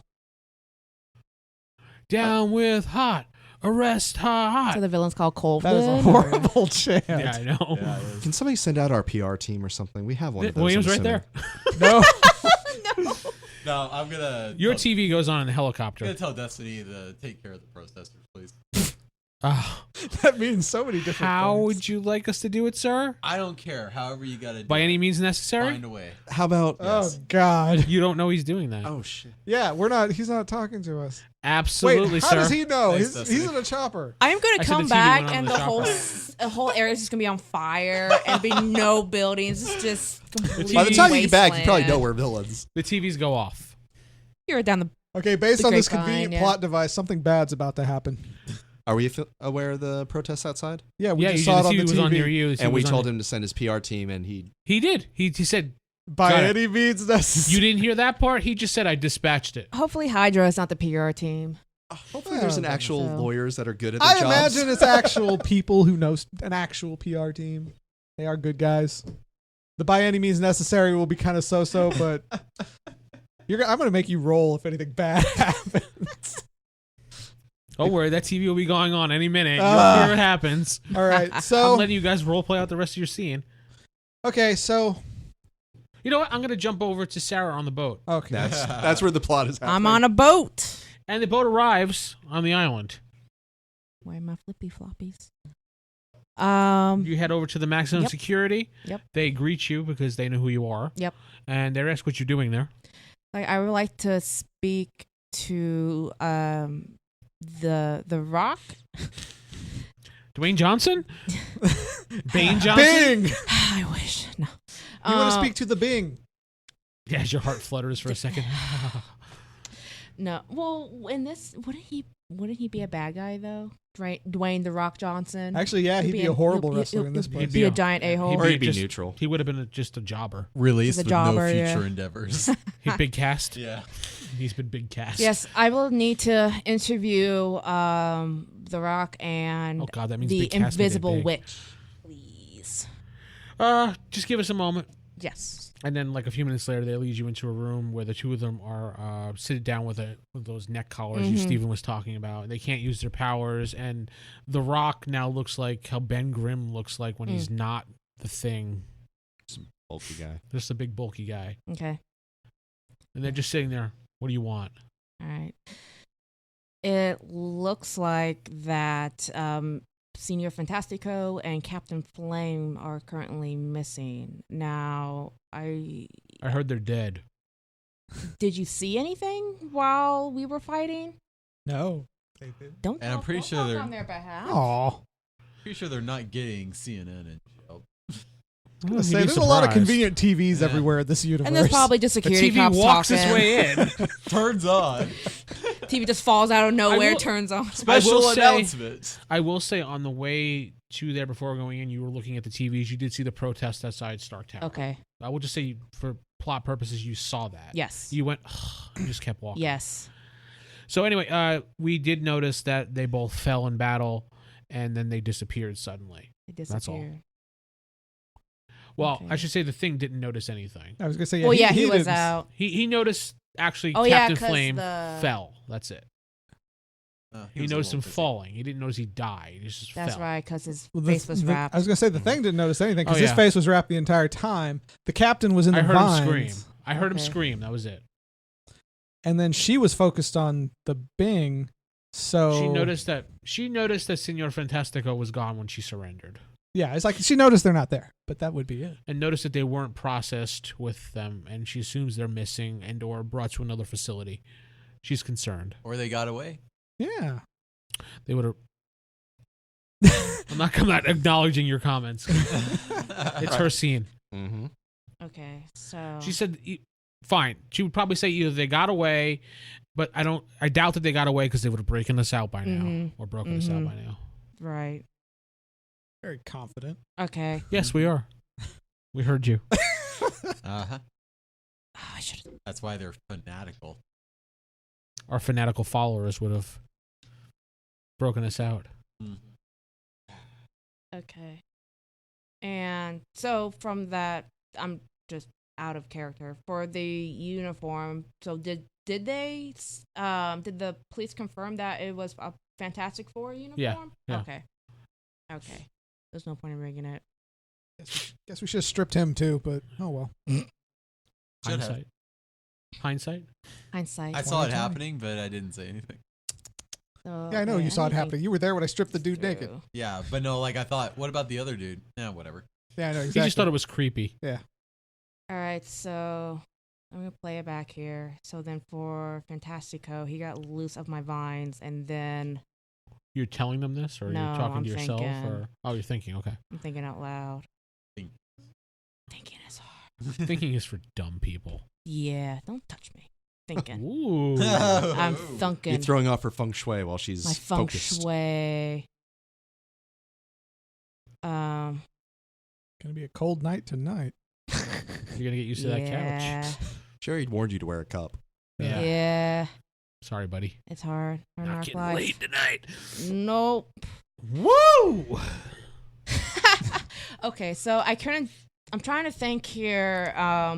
Down with Hot. Arrest Hot. So the villain's called Cold. That is a horrible chant. Yeah, I know. Yeah, it is. Can somebody send out our PR team or something? We have one of those. William's I'm right assuming. there. No. No, I'm gonna. Your tell, TV goes on in the I'm helicopter. gonna tell Destiny to take care of the protesters, please. Ah, That means so many different how things. would you like us to do it, sir? I don't care. However you gotta. By do any it. means necessary? Find a way. How about? Oh Yes. God. You don't know he's doing that. Oh shit. Yeah, we're not. He's not talking to us. Absolutely, Wait, how sir. does he know? Thanks, He's Destiny. in a chopper. I'm gonna I said come the TV back went on and the the chopper. whole area is just gonna be on fire and be no buildings. It's just completely By the time you get back, you probably know wasteland. we're villains. The TVs go off. You're down the. Okay, based The on this grapevine, convenient yeah. plot device, something bad's about to happen. Are we aware of the protests outside? Yeah, we Yeah, just you saw it the on TV the was TV. on near you. the And TV we was on told it. him to send his PR team, and He did. He said, By Got it. any means necessary. you didn't hear that part? He just said, I dispatched it. Hopefully, Hydra is not the PR team. hopefully there's an I don't actual think so. lawyers that are good at their I jobs. imagine it's actual people who know an actual PR team. They are good guys. The by any means necessary will be kind of so-so, but I'm going to make you roll if anything bad happens. Don't worry, that TV will be going on any minute. You'll Ah. hear what happens. All right, I'm so letting you guys role play out the rest of your scene. okay, so You know what? I'm going to jump over to Sarah on the boat. okay. That's where the plot is happening. I'm on a boat. And the boat arrives on the island. Where are my flippy floppies? You head over to the maximum Yep. security. Yep. They greet you because they know who you are. Yep. And they ask what you're doing there. Like, I would like to speak to the Rock. Dwayne Johnson? Bane Johnson? Bing! You I wish. No. want to speak to the Bing? Yeah, as your heart flutters for a second. No. Well, in this, wouldn't he be a bad guy though? Dwayne the Rock Johnson. Actually, yeah, he'd be a horrible wrestler in this He'd place. be a giant a-hole. Or he'd be just- neutral. He would have been just a jobber. Released He's a with jobber, no future yeah. endeavors. He's big cast. Yeah. He's been big cast. Yes, I will need to interview the Rock and Oh God, that means the big cast made it Invisible big. Witch. Please. Just give us a moment. Yes. And then, like a few minutes later, they lead you into a room where the two of them are seated down with those neck collars Mhm. Steven was talking about. They can't use their powers, and The Rock now looks like how Ben Grimm looks like when he's not the Thing. Bulky guy. Just a big bulky guy, Okay. and they're just sitting there. What do you want? All right. It looks like that Senior Fantastico and Captain Flame are currently missing. Now, I heard they're dead. did you see anything while we were fighting? No. Don't And I'm talk- pretty don't sure talk they're- on their behalf. Aw. Pretty sure they're not getting CNN and shit. You'd Say, be there's a lot of surprised. convenient TVs Yeah. everywhere in this universe. And there's probably just The security TV cops walks talking. his way in. Turns on. TV just falls out of nowhere, will- turns on. Special say- announcement. I will say, on the way to there before going in, you were looking at the TVs. You did see the protest outside Stark Tower. Okay. I will just say, for plot purposes, you saw that. Yes. You went, and just kept walking. Yes. So anyway, we did notice that they both fell in battle, and then they disappeared suddenly. It That's all. disappeared. Well, Okay. I should say the Thing didn't notice anything. I was going to say, yeah, Well, yeah, he was didn't- out. He noticed actually Oh, yeah, Captain 'cause Flame the- fell. That's it. He was a noticed him little busy. falling. He didn't notice he died. He just That's fell. right, because his Well, face was wrapped. I was going to say, the Thing didn't notice anything because Oh, his yeah. face was wrapped the entire time. The captain was in the I heard vines. him scream. I heard him Okay. scream. That was it. And then she was focused on the Bing. So She noticed that Senor Fantastico was gone when she surrendered, Yeah, it's like she noticed they're not there, but that would be it. and noticed that they weren't processed with them, and she assumes they're missing and or brought to another facility. She's concerned. Or they got away. Yeah. They would have. I'm not acknowledging your comments. It's her scene. Mm-hmm. Okay, so She said, "Fine." She would probably say either they got away, but I doubt that they got away because they would have broken us out by now Mhm. or broken us out Mhm. by now. right. Very confident. Okay. Yes, we are. We heard you. Uh-huh. Oh, I should. That's why they're fanatical. Our fanatical followers would have broken us out. Okay. And so from that, I'm just out of character for the uniform. So did they did the police confirm that it was a Fantastic Four uniform? yeah. Okay. There's no point in bringing it. Guess we should have stripped him too, but oh well. Should have. Hindsight. Hindsight. I saw it 2020. happening, but I didn't say anything. Yeah, I know you saw it happening. You were there when I stripped the dude naked. Yeah, but no, like I thought, what about the other dude? Yeah, whatever. Yeah, I know He exactly. just thought it was creepy. All right, so I'm gonna play it back here. So then for Fantastico, he got loose of my vines, and then You're telling them this, or No, you're talking I'm to yourself, thinking. or you're thinking. Okay, I'm thinking out loud. Think. Thinking is hard. thinking is for dumb people. Yeah, don't touch me. Thinking. Ooh. I'm You're thinking. throwing off her feng shui while she's My feng focused. shui. Gonna be a cold night tonight. You're gonna get used to that couch. Sure, he'd warned you to wear a cup. Yeah. Yeah, Sorry, buddy. it's hard. Hard Not knock getting life. laid tonight. Nope. Woo! Okay, so I'm trying to think here.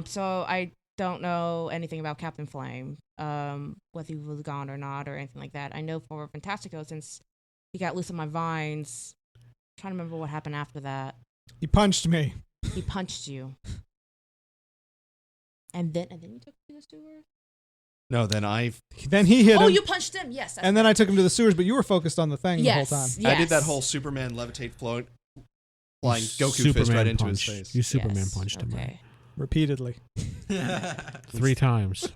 So I don't know anything about Captain Flame, whether he was gone or not or anything like that. I know for Fantastico, since he got loose of my vines, I'm trying to remember what happened after that. He punched me. He punched you. And then you took him to the sewers? No, then Then he hit Oh, him. you punched him. Yes. That's And then I took him to the sewers, but you were focused on the thing yes, the whole time. Yes. I did that whole Superman levitate float flying Goku fist right into his punch. face. You Superman Yes, punched him. Okay. Repeatedly. 3 times.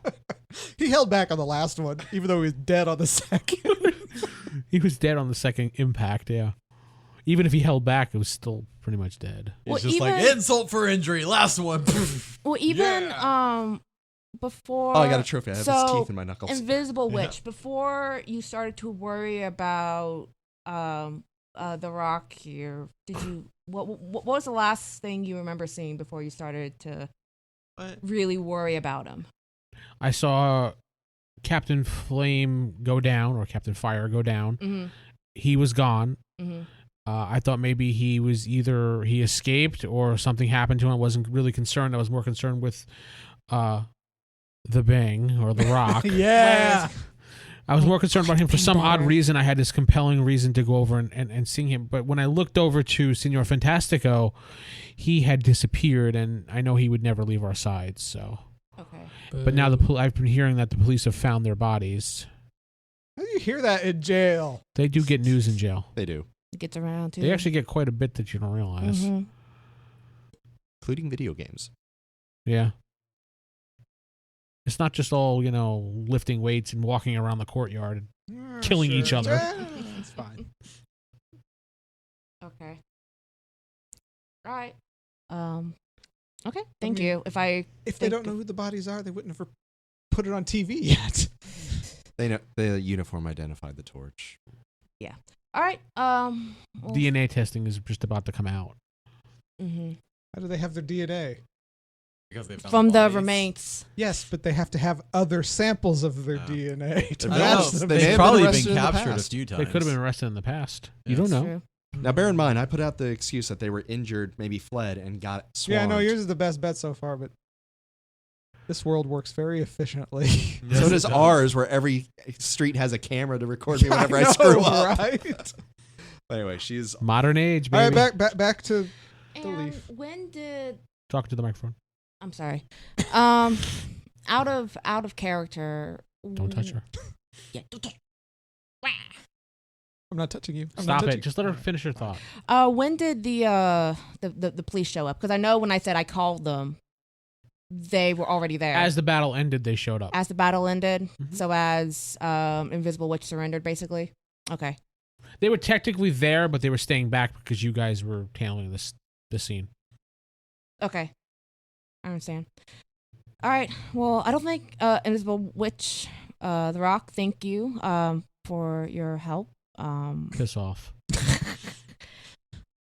He held back on the last one, even though he was dead on the second. He was dead on the second impact, yeah. Even if he held back, it was still pretty much dead. It's just like insult for injury. Last one. Well, even before. Oh, I got a trophy. I have his teeth in my knuckles. Invisible Witch. Before you started to worry about the Rock here, did you? What was the last thing you remember seeing before you started to really worry about him? I saw Captain Flame go down, or Captain Fire go down. Mm-hmm. He was gone. Mm-hmm. I thought maybe he escaped or something happened to him. I wasn't really concerned. I was more concerned with the Bang or the Rock. Yeah. I was more concerned about him for some odd reason. I had this compelling reason to go over and see him. But when I looked over to Senor Fantastico, he had disappeared, and I know he would never leave our side. So, Okay. but now I've been hearing that the police have found their bodies. How do you hear that in jail? They do get news in jail. They do, It gets around too. They actually get quite a bit that you don't realize. Mhm. including video games. Yeah. It's not just all, lifting weights and walking around the courtyard and killing each other. Yeah, it's fine. Okay. All right. Okay. Thank you. If they don't know who the bodies are, they wouldn't have put it on TV yet. They know the uniform identified the torch. Yeah. All right. Well, DNA testing is just about to come out. mhm. How do they have their DNA? Because they found From the bodies. remains. Yes, but they have to have other samples of their DNA to I don't match know. them. They may They've have probably been been arrested in the captured a past. few times. They could have been arrested in the past. You Yeah. don't That's know. true. Now, bear in mind, I put out the excuse that they were injured, maybe fled, and got swarmed. Yeah, no, yours is the best bet so far, but this world works very efficiently. Yes, So it does ours, where every street has a camera to record me whenever I, know, screw up. right? Anyway, she's Modern age, All baby. right, back to the And leaf. when did Talking to the microphone. I'm sorry. Out of character. Don't touch her. Yeah. Don't touch. I'm not touching you. I'm not Stop touching it. Just let her finish her thought. When did the police show up? Because I know when I said I called them, they were already there. As the battle ended, they showed up. As the battle ended, Mhm. so as Invisible Witch surrendered, basically. Okay. They were technically there, but they were staying back because you guys were handling this scene. Okay. I understand. All right. Well, I don't think Invisible Witch, The Rock, thank you for your help. Piss off.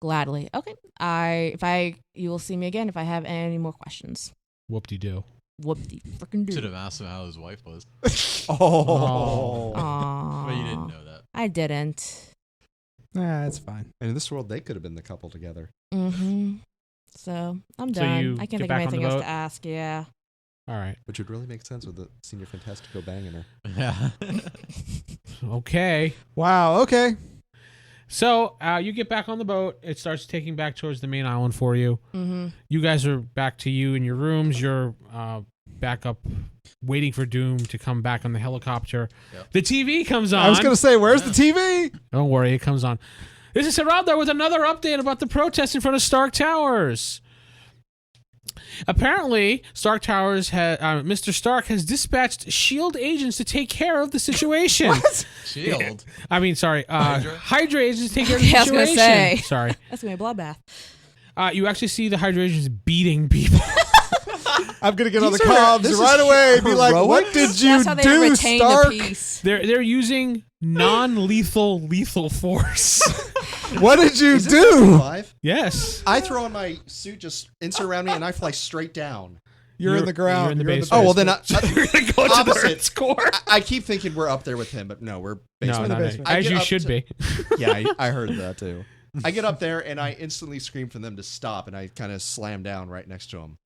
Gladly. Okay. You will see me again if I have any more questions. Whoop-de-doo. Whoop-de freaking do. Should have asked him how his wife was. oh. Aww. But you didn't know that. I didn't. Nah, it's fine. And in this world, they could have been the couple together. Mm-hmm. So I'm So done. you I can't get think of back on anything the else boat? to ask. Yeah. All right. Which would really make sense with the Senior Fantastico banging her. Yeah. Okay. Wow. Okay. So you get back on the boat. It starts taking back towards the main island for you. Mm-hmm. You guys are back to you in your rooms. You're back up waiting for Doom to come back on the helicopter. Yep. The TV comes on. I was gonna say, where's the TV? Don't worry, it comes on. This is Geraldo with another update about the protest in front of Stark Towers. Apparently, Stark Towers Mr. Stark has dispatched S.H.I.E.L.D. agents to take care of the situation. Shield. I mean, sorry, Hydra? Hydra agents to take care of the I was gonna situation. say. Sorry. That's gonna be a bloodbath. You actually see the Hydra agents beating people. I'm gonna get on the These are- comms this right is away and be like, heroic. "What did you That's how they do, retain Stark? the peace. They're using lethal force. What did you Is this do? season 5? Yes. I throw on my suit, just insert around me, and I fly straight down. You're in the ground. You're in the You're basement. Oh, well, then You're gonna go into the Opposite. Earth's core. I keep thinking we're up there with him, but no, we're No, basically. no, no. basement. I As get you up should to- be. Yeah, I heard that too. I get up there and I instantly scream for them to stop, and I kind of slam down right next to him.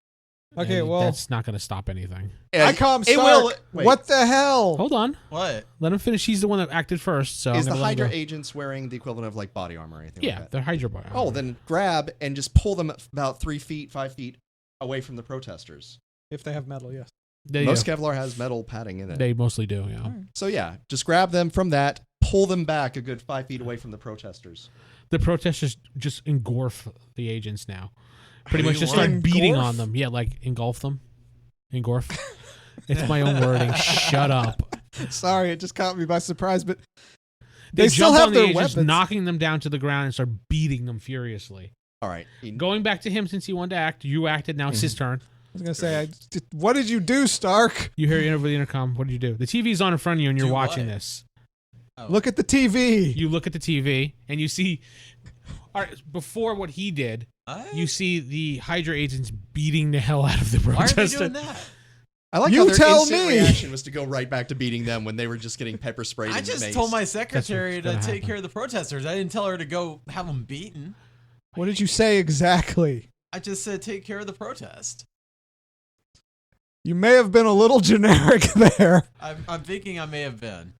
Okay, And well, that's not going to stop anything. And I calm it Stark. will. Wait, What the hell? Hold on. What? Let him finish. He's the one that acted first. So is I'm the gonna let him Hydra go. agents wearing the equivalent of like body armor or anything Yeah, like that? they're Hydra bar. Oh, then grab and just pull them about 3 feet, 5 feet away from the protesters. If they have metal, yes. Most Kevlar has metal padding in it. They mostly do. Yeah. So yeah, just grab them from that, pull them back a good 5 feet away from the protesters. The protesters just engulf the agents now. Pretty What much do just you start want? beating Engulf? on them. Yeah, like engulf them. Engulf. It's my own wording. Shut up. Sorry, it just caught me by surprise. But They still jump have on the their agents, weapons. knocking them down to the ground and start beating them furiously. All right. Going back to him since he wanted to act. You acted. Now it's his turn. I was gonna say, what did you do, Stark? You hear it over the intercom. What did you do? The TV's on in front of you and you're Do watching what? this. Look at the TV. You look at the TV and you see. All right, before what he did, you see the Hydra agents beating the hell out of the Why are they protesters. doing that? I like You how their tell instant me. reaction was to go right back to beating them when they were just getting pepper sprayed. I in the just face. told my secretary to gonna take happen. care of the protesters. I didn't tell her to go have them beaten. What did you say exactly? I just said take care of the protest. You may have been a little generic there. I'm thinking I may have been.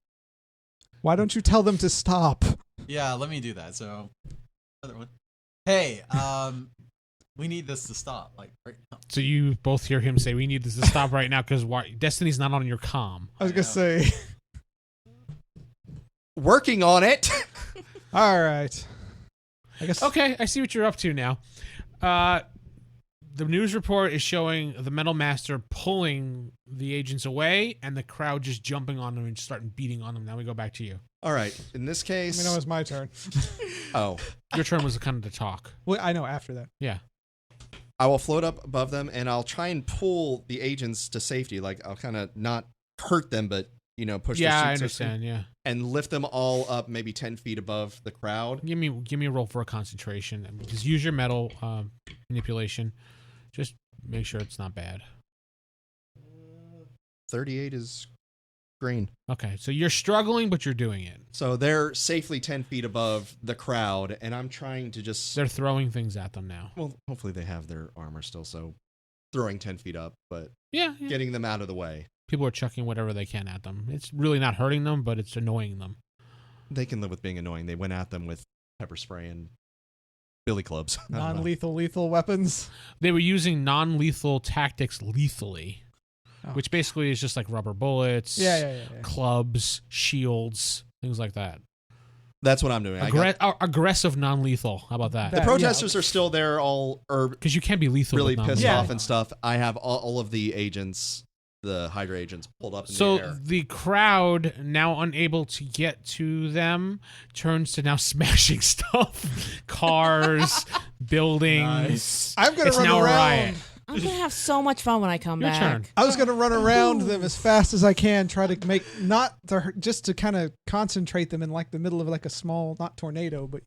Why don't you tell them to stop? Yeah, let me do that. So, other one. Hey, we need this to stop. Like right now. So you both hear him say, "We need this to stop right now because Destiny's not on your comm." I was gonna say. Working on it. All right. I guess. Okay, I see what you're up to now. The news report is showing the Metal Master pulling the agents away and the crowd just jumping on them and starting beating on them. Now we go back to you. All right. In this I case, mean, it was my turn. oh, Your turn was kind of to talk. Well, I know after that. Yeah. I will float up above them and I'll try and pull the agents to safety. Like I'll kind of not hurt them, but push. Yeah, their I suits up understand. Yeah. and lift them all up, maybe 10 feet above the crowd. Give me a roll for a concentration. Just use your metal manipulation. Just make sure it's not bad. 38 is green. Okay, so you're struggling, but you're doing it. So they're safely 10 feet above the crowd, and I'm trying to just. They're throwing things at them now. Well, hopefully they have their armor still, so throwing 10 feet up, but Yeah. getting them out of the way. People are chucking whatever they can at them. It's really not hurting them, but it's annoying them. They can live with being annoying. They went at them with pepper spray and billy clubs. I don't know. Non-lethal, lethal weapons. They were using non-lethal tactics lethally, Oh. which basically is just like rubber bullets, Yeah. clubs, shields, things like that. That's what I'm doing. Aggressive non-lethal. How about that? The That- protesters are still there, all Because you can't be lethal. really with pissed non-lethal. off and stuff. I have all of the agents, the Hydra agents, pulled up in So the air. the crowd, now unable to get to them, turns to now smashing stuff, cars, buildings. Nice. I'm gonna It's run now a around. riot. I'm gonna have so much fun when I come Your back. turn. I was gonna run around them as fast as I can, try to make just to kind of concentrate them in like the middle of like a small, not tornado, but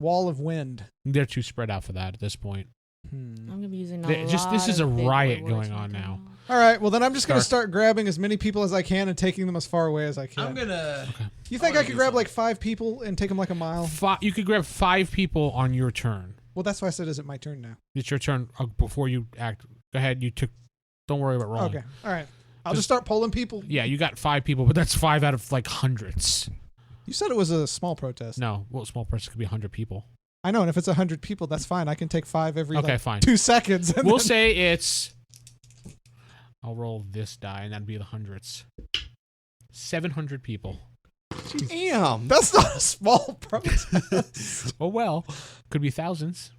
wall of wind. They're too spread out for that at this point. I'm gonna be using This is a big riot words going when I on come now. out. All right, well then I'm just gonna Start. start grabbing as many people as I can and taking them as far away as I can. I'm gonna. You think I I wanna could do grab something. like 5 people and take them like a mile? You could grab 5 people on your turn. Well, that's why I said, is it my turn now? It's your turn before you act. Go ahead. Don't worry about rolling. Okay, all right. I'll just start pulling people. Yeah, you got 5 people, but that's 5 out of like hundreds. You said it was a small protest. No, well, small person could be 100 people. I know, and if it's 100 people, that's fine. I can take 5 every Okay, like, fine. 2 seconds. And We'll then- say it's. I'll roll this die, and that'd be the hundreds. 700 people. Damn. That's not a small protest. Oh well, could be thousands.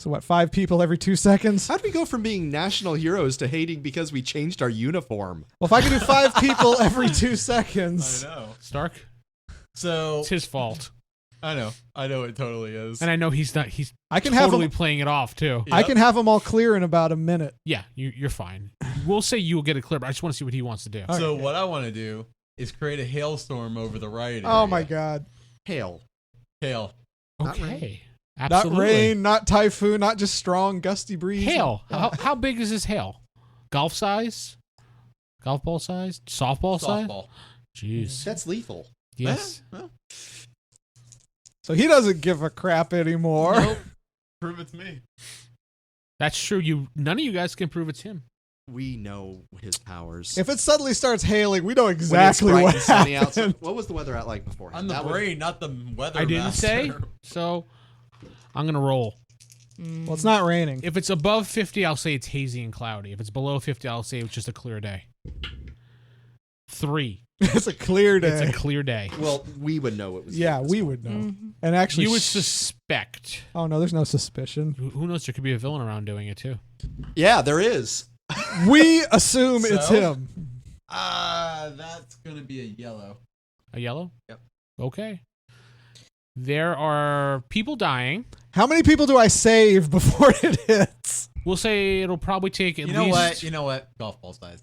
So what? 5 people every 2 seconds? How'd we go from being national heroes to hating because we changed our uniform? Well, if I can do 5 people every 2 seconds, I know. Stark, So it's his fault, I know it totally is. and I know he's not. He's I can have totally them. playing it off too. Yep. I can have them all clear in about a minute. Yeah, you're fine. We'll say you'll get it clear, but I just want to see what he wants to do. So what I want to do is create a hailstorm over the riot. Oh area. my god! Hail. Hail. Not Okay, absolutely. Not rain, not typhoon, not just strong gusty breeze. Hail. How big is this hail? Golf size? Golf ball size? Softball size? Softball. Jeez. That's lethal. Yes. Well, So he doesn't give a crap anymore. nope. Prove it to me. That's true. None of you guys can prove it's him. We know his powers. If it suddenly starts hailing, we know When it's exactly bright what and sunny outside. happened. What was the weather out like before? I'm the brain, not the weather. I didn't master. say. So I'm gonna roll. Well, it's not raining. If it's above 50, I'll say it's hazy and cloudy. If it's below 50, I'll say it's just a clear day. 3. It's a clear day. It's a clear day. Well, we would know it was. yeah, him at this we point. would know. Mhm. And actually, You would suspect. oh no, there's no suspicion. Who knows? There could be a villain around doing it too. Yeah, there is. We assume it's So? him. That's gonna be a yellow. A yellow? Yep. Okay. There are people dying. How many people do I save before it hits? We'll say it'll probably take at You know least. what? You know what? Golf ball size.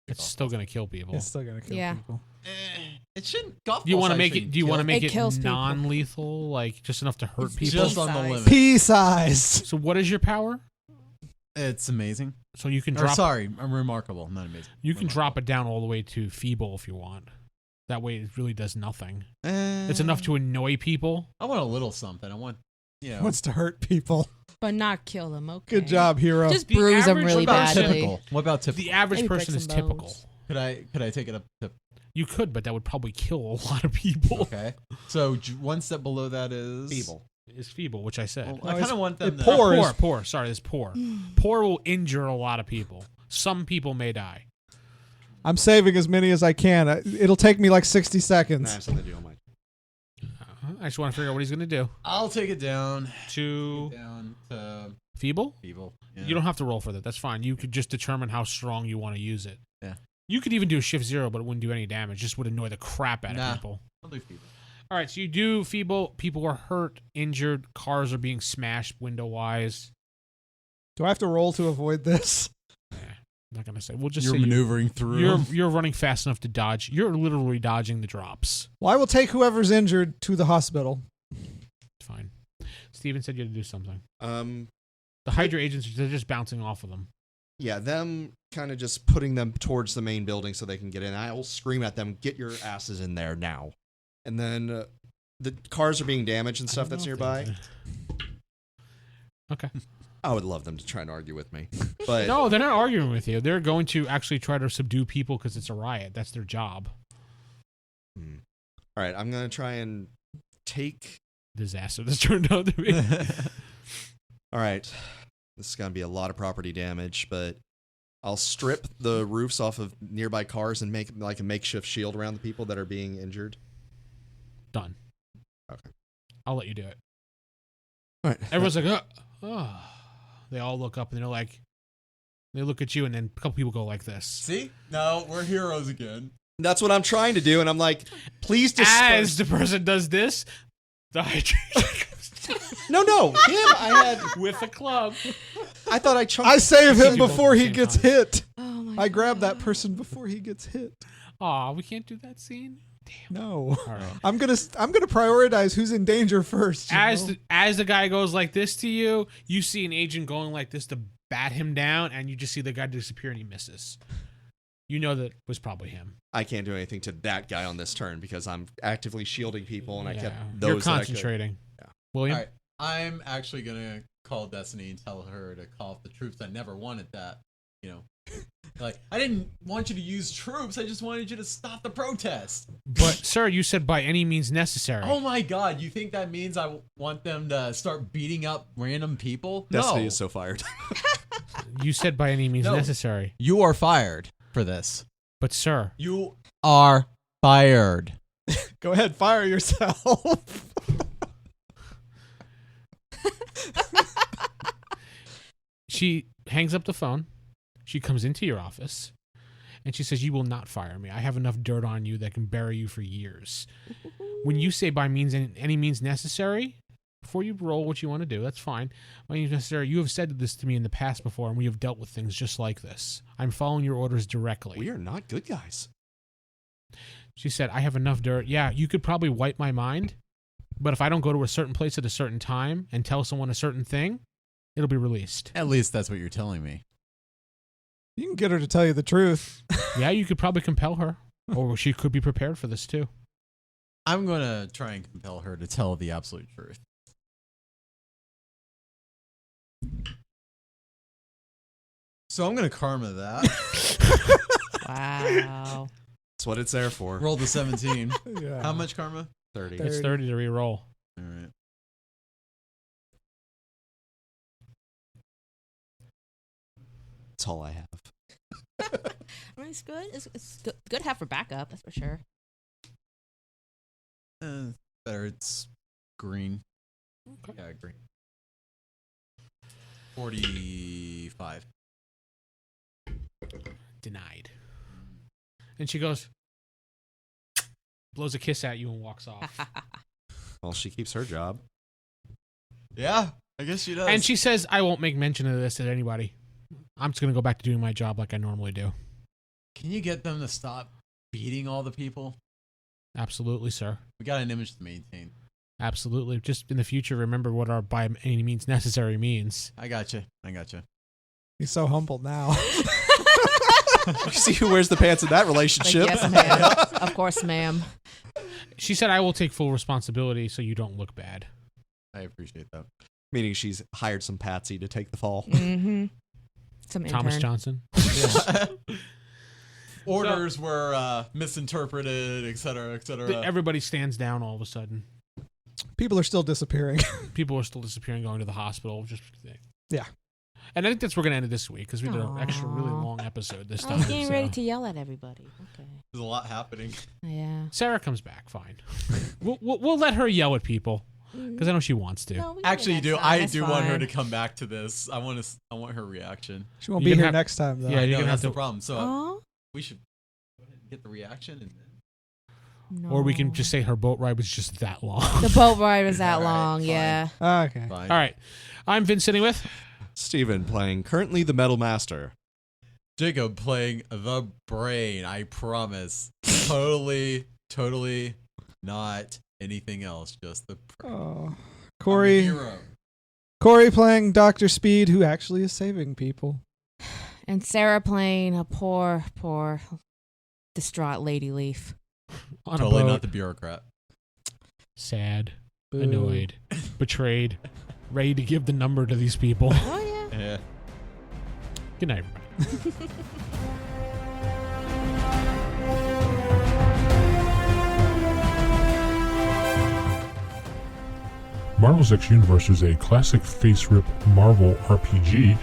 It's still gonna kill people. It's still gonna kill Yeah. people. It shouldn't. Golf Do you ball want to size make it? shouldn't Do you want to kill. make It it kills people. non-lethal, like just enough to hurt It's people? Just on the Size. limit. Pea size. So what is your power? It's amazing. So you can Or drop. sorry, I'm remarkable, not amazing. You can drop it down all the way to feeble if you want. That way, it really does nothing. It's enough to annoy people. I want a little something. I want, Wants to hurt people. But not kill them. Okay. Good job, hero. Just The bruise them average really What about person- badly. typical? What about typical? The average Maybe break person is some typical. bones. Could I take it up to You could, but that would probably kill a lot of people. okay? So one step below that is Feeble. It's feeble, which I said. Well, No, I kind it's- of want them it to. pours. Poor. Sorry, it's poor. Poor will injure a lot of people. Some people may die. I'm saving as many as I can. It'll take me like 60 Nah, I seconds. have something to do on my. I just want to figure out what he's going to do. I'll take it down. To Down to feeble? feeble. Yeah. You don't have to roll for that. That's fine. You could just determine how strong you want to use it. Yeah. You could even do a shift 0, but it wouldn't do any damage. Just would annoy the crap out Nah. of people. I'll do feeble. All right, so you do feeble. People are hurt, injured. Cars are being smashed window-wise. Do I have to roll to avoid this? I'm not going to say. We'll just You're say maneuvering through. you're running fast enough to dodge. You're literally dodging the drops. Well, I will take whoever's injured to the hospital. Fine. Steven said you had to do something. Um, The Hydra agents, they're just bouncing off of them. yeah, them kind of just putting them towards the main building so they can get in. I will scream at them, "Get your asses in there now!" And then the cars are being damaged and stuff that's nearby. Okay. I would love them to try and argue with me, but No, they're not arguing with you. They're going to actually try to subdue people because it's a riot. That's their job. Hmm. All right, I'm gonna try and take. Disaster this turned out to be. All right, this is gonna be a lot of property damage, but I'll strip the roofs off of nearby cars and make like a makeshift shield around the people that are being injured. Done. Okay. I'll let you do it. All right, Everyone's like, oh. They all look up and they're like, they look at you and then a couple people go like this. See? No, we're heroes again. that's what I'm trying to do, and I'm like, please As disperse. the person does this, the Hydra No, him. I had. with a club. I thought I chunked. I save him You both before at the he same gets time. hit. Oh my I grab that God. person before he gets hit. Aw, we can't do that scene. Damn. No. All right. I'm gonna prioritize who's in danger first. you As know? as the guy goes like this to you, you see an agent going like this to bat him down, and you just see the guy disappear and he misses. You know that was probably him. I can't do anything to that guy on this turn because I'm actively shielding people, and I kept Yeah. those. You're that I could. concentrating. Yeah. William? All right. I'm actually gonna call Destiny and tell her to call off the troops. I never wanted that. Like I didn't want you to use troops. I just wanted you to stop the protest. But, sir, you said by any means necessary. Oh my God! You think that means I want them to start beating up random people? Destiny no. is so fired. You said by any means No. necessary. You are fired for this. But, sir, You are fired. Go ahead, fire yourself. she hangs up the phone. She comes into your office, and she says, "You will not fire me. I have enough dirt on you that can bury you for years." When you say by means any means necessary, before you roll what you want to do, that's fine. By means necessary, you have said this to me in the past before, and we have dealt with things just like this. I'm following your orders directly. We are not good guys. She said, "I have enough dirt. Yeah, you could probably wipe my mind, but if I don't go to a certain place at a certain time and tell someone a certain thing, it'll be released." At least that's what you're telling me. You can get her to tell you the truth. Yeah, you could probably compel her, or she could be prepared for this too. I'm gonna try and compel her to tell the absolute truth. So I'm gonna karma that. Wow. That's what it's there for. Roll the 17. Yeah. How much karma? 30. It's 30 to re-roll. All right. That's all I have. I mean, it's good. It's good to have for backup, that's for sure. Better. It's green. Okay. Yeah, green. 45. Denied. And she goes, blows a kiss at you and walks off. Well, she keeps her job. Yeah, I guess she does. And she says, I won't make mention of this to anybody. I'm just going to go back to doing my job like I normally do. Can you get them to stop beating all the people? Absolutely, sir. We got an image to maintain. Absolutely. Just in the future, remember what our by any means necessary means. I got you. He's so humble now. You see who wears the pants in that Like, relationship? yes, ma'am. Of course, ma'am. She said, I will take full responsibility so you don't look bad. I appreciate that. Meaning she's hired some patsy to take the fall. Mm-hmm. Some Thomas intern. Johnson. Orders were misinterpreted, et cetera, et cetera. Everybody stands down all of a sudden. People are still disappearing. People are still disappearing, going to the hospital. Yeah. And I think that's where we're going to end it this week because we did an Aw. extra really long episode this I time. was getting so. ready to yell at everybody. Okay. There's a lot happening. Yeah. Sarah comes back, fine. we'll let her yell at people because I know she wants to. No, we Actually, can do I next do time. want her to That's come back to this. I want her reaction. She won't You be can here have- next time, though. Yeah, I you're know gonna that's have the to- problem. So fine. Aw. we should go ahead and get the reaction and then. No. Or we can just say her boat ride was just that long. The boat ride was that All right, long, fine. yeah. Okay. Fine. All right. I'm Vince sitting with. Steven playing currently the Metal Master. Jacob playing the brain. I promise. totally not anything else. Just the brain. Oh. I'm the Corey. hero. Corey playing Dr. Speed, who actually is saving people. And Sarah playing a poor, distraught Lady Leaf. On Totally a boat. not the bureaucrat. Sad, Boo. annoyed, betrayed, ready to give the number to these people. Oh, yeah. Yeah. Good night, everybody. Marvel's X Universe is a classic face rip Marvel RPG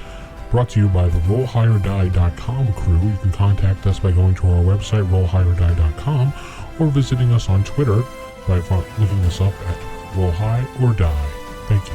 brought to you by the RollHigherDie.com crew. You can contact us by going to our website, RollHigherDie.com, or visiting us on Twitter by looking us up at Roll High or Die. Thank you.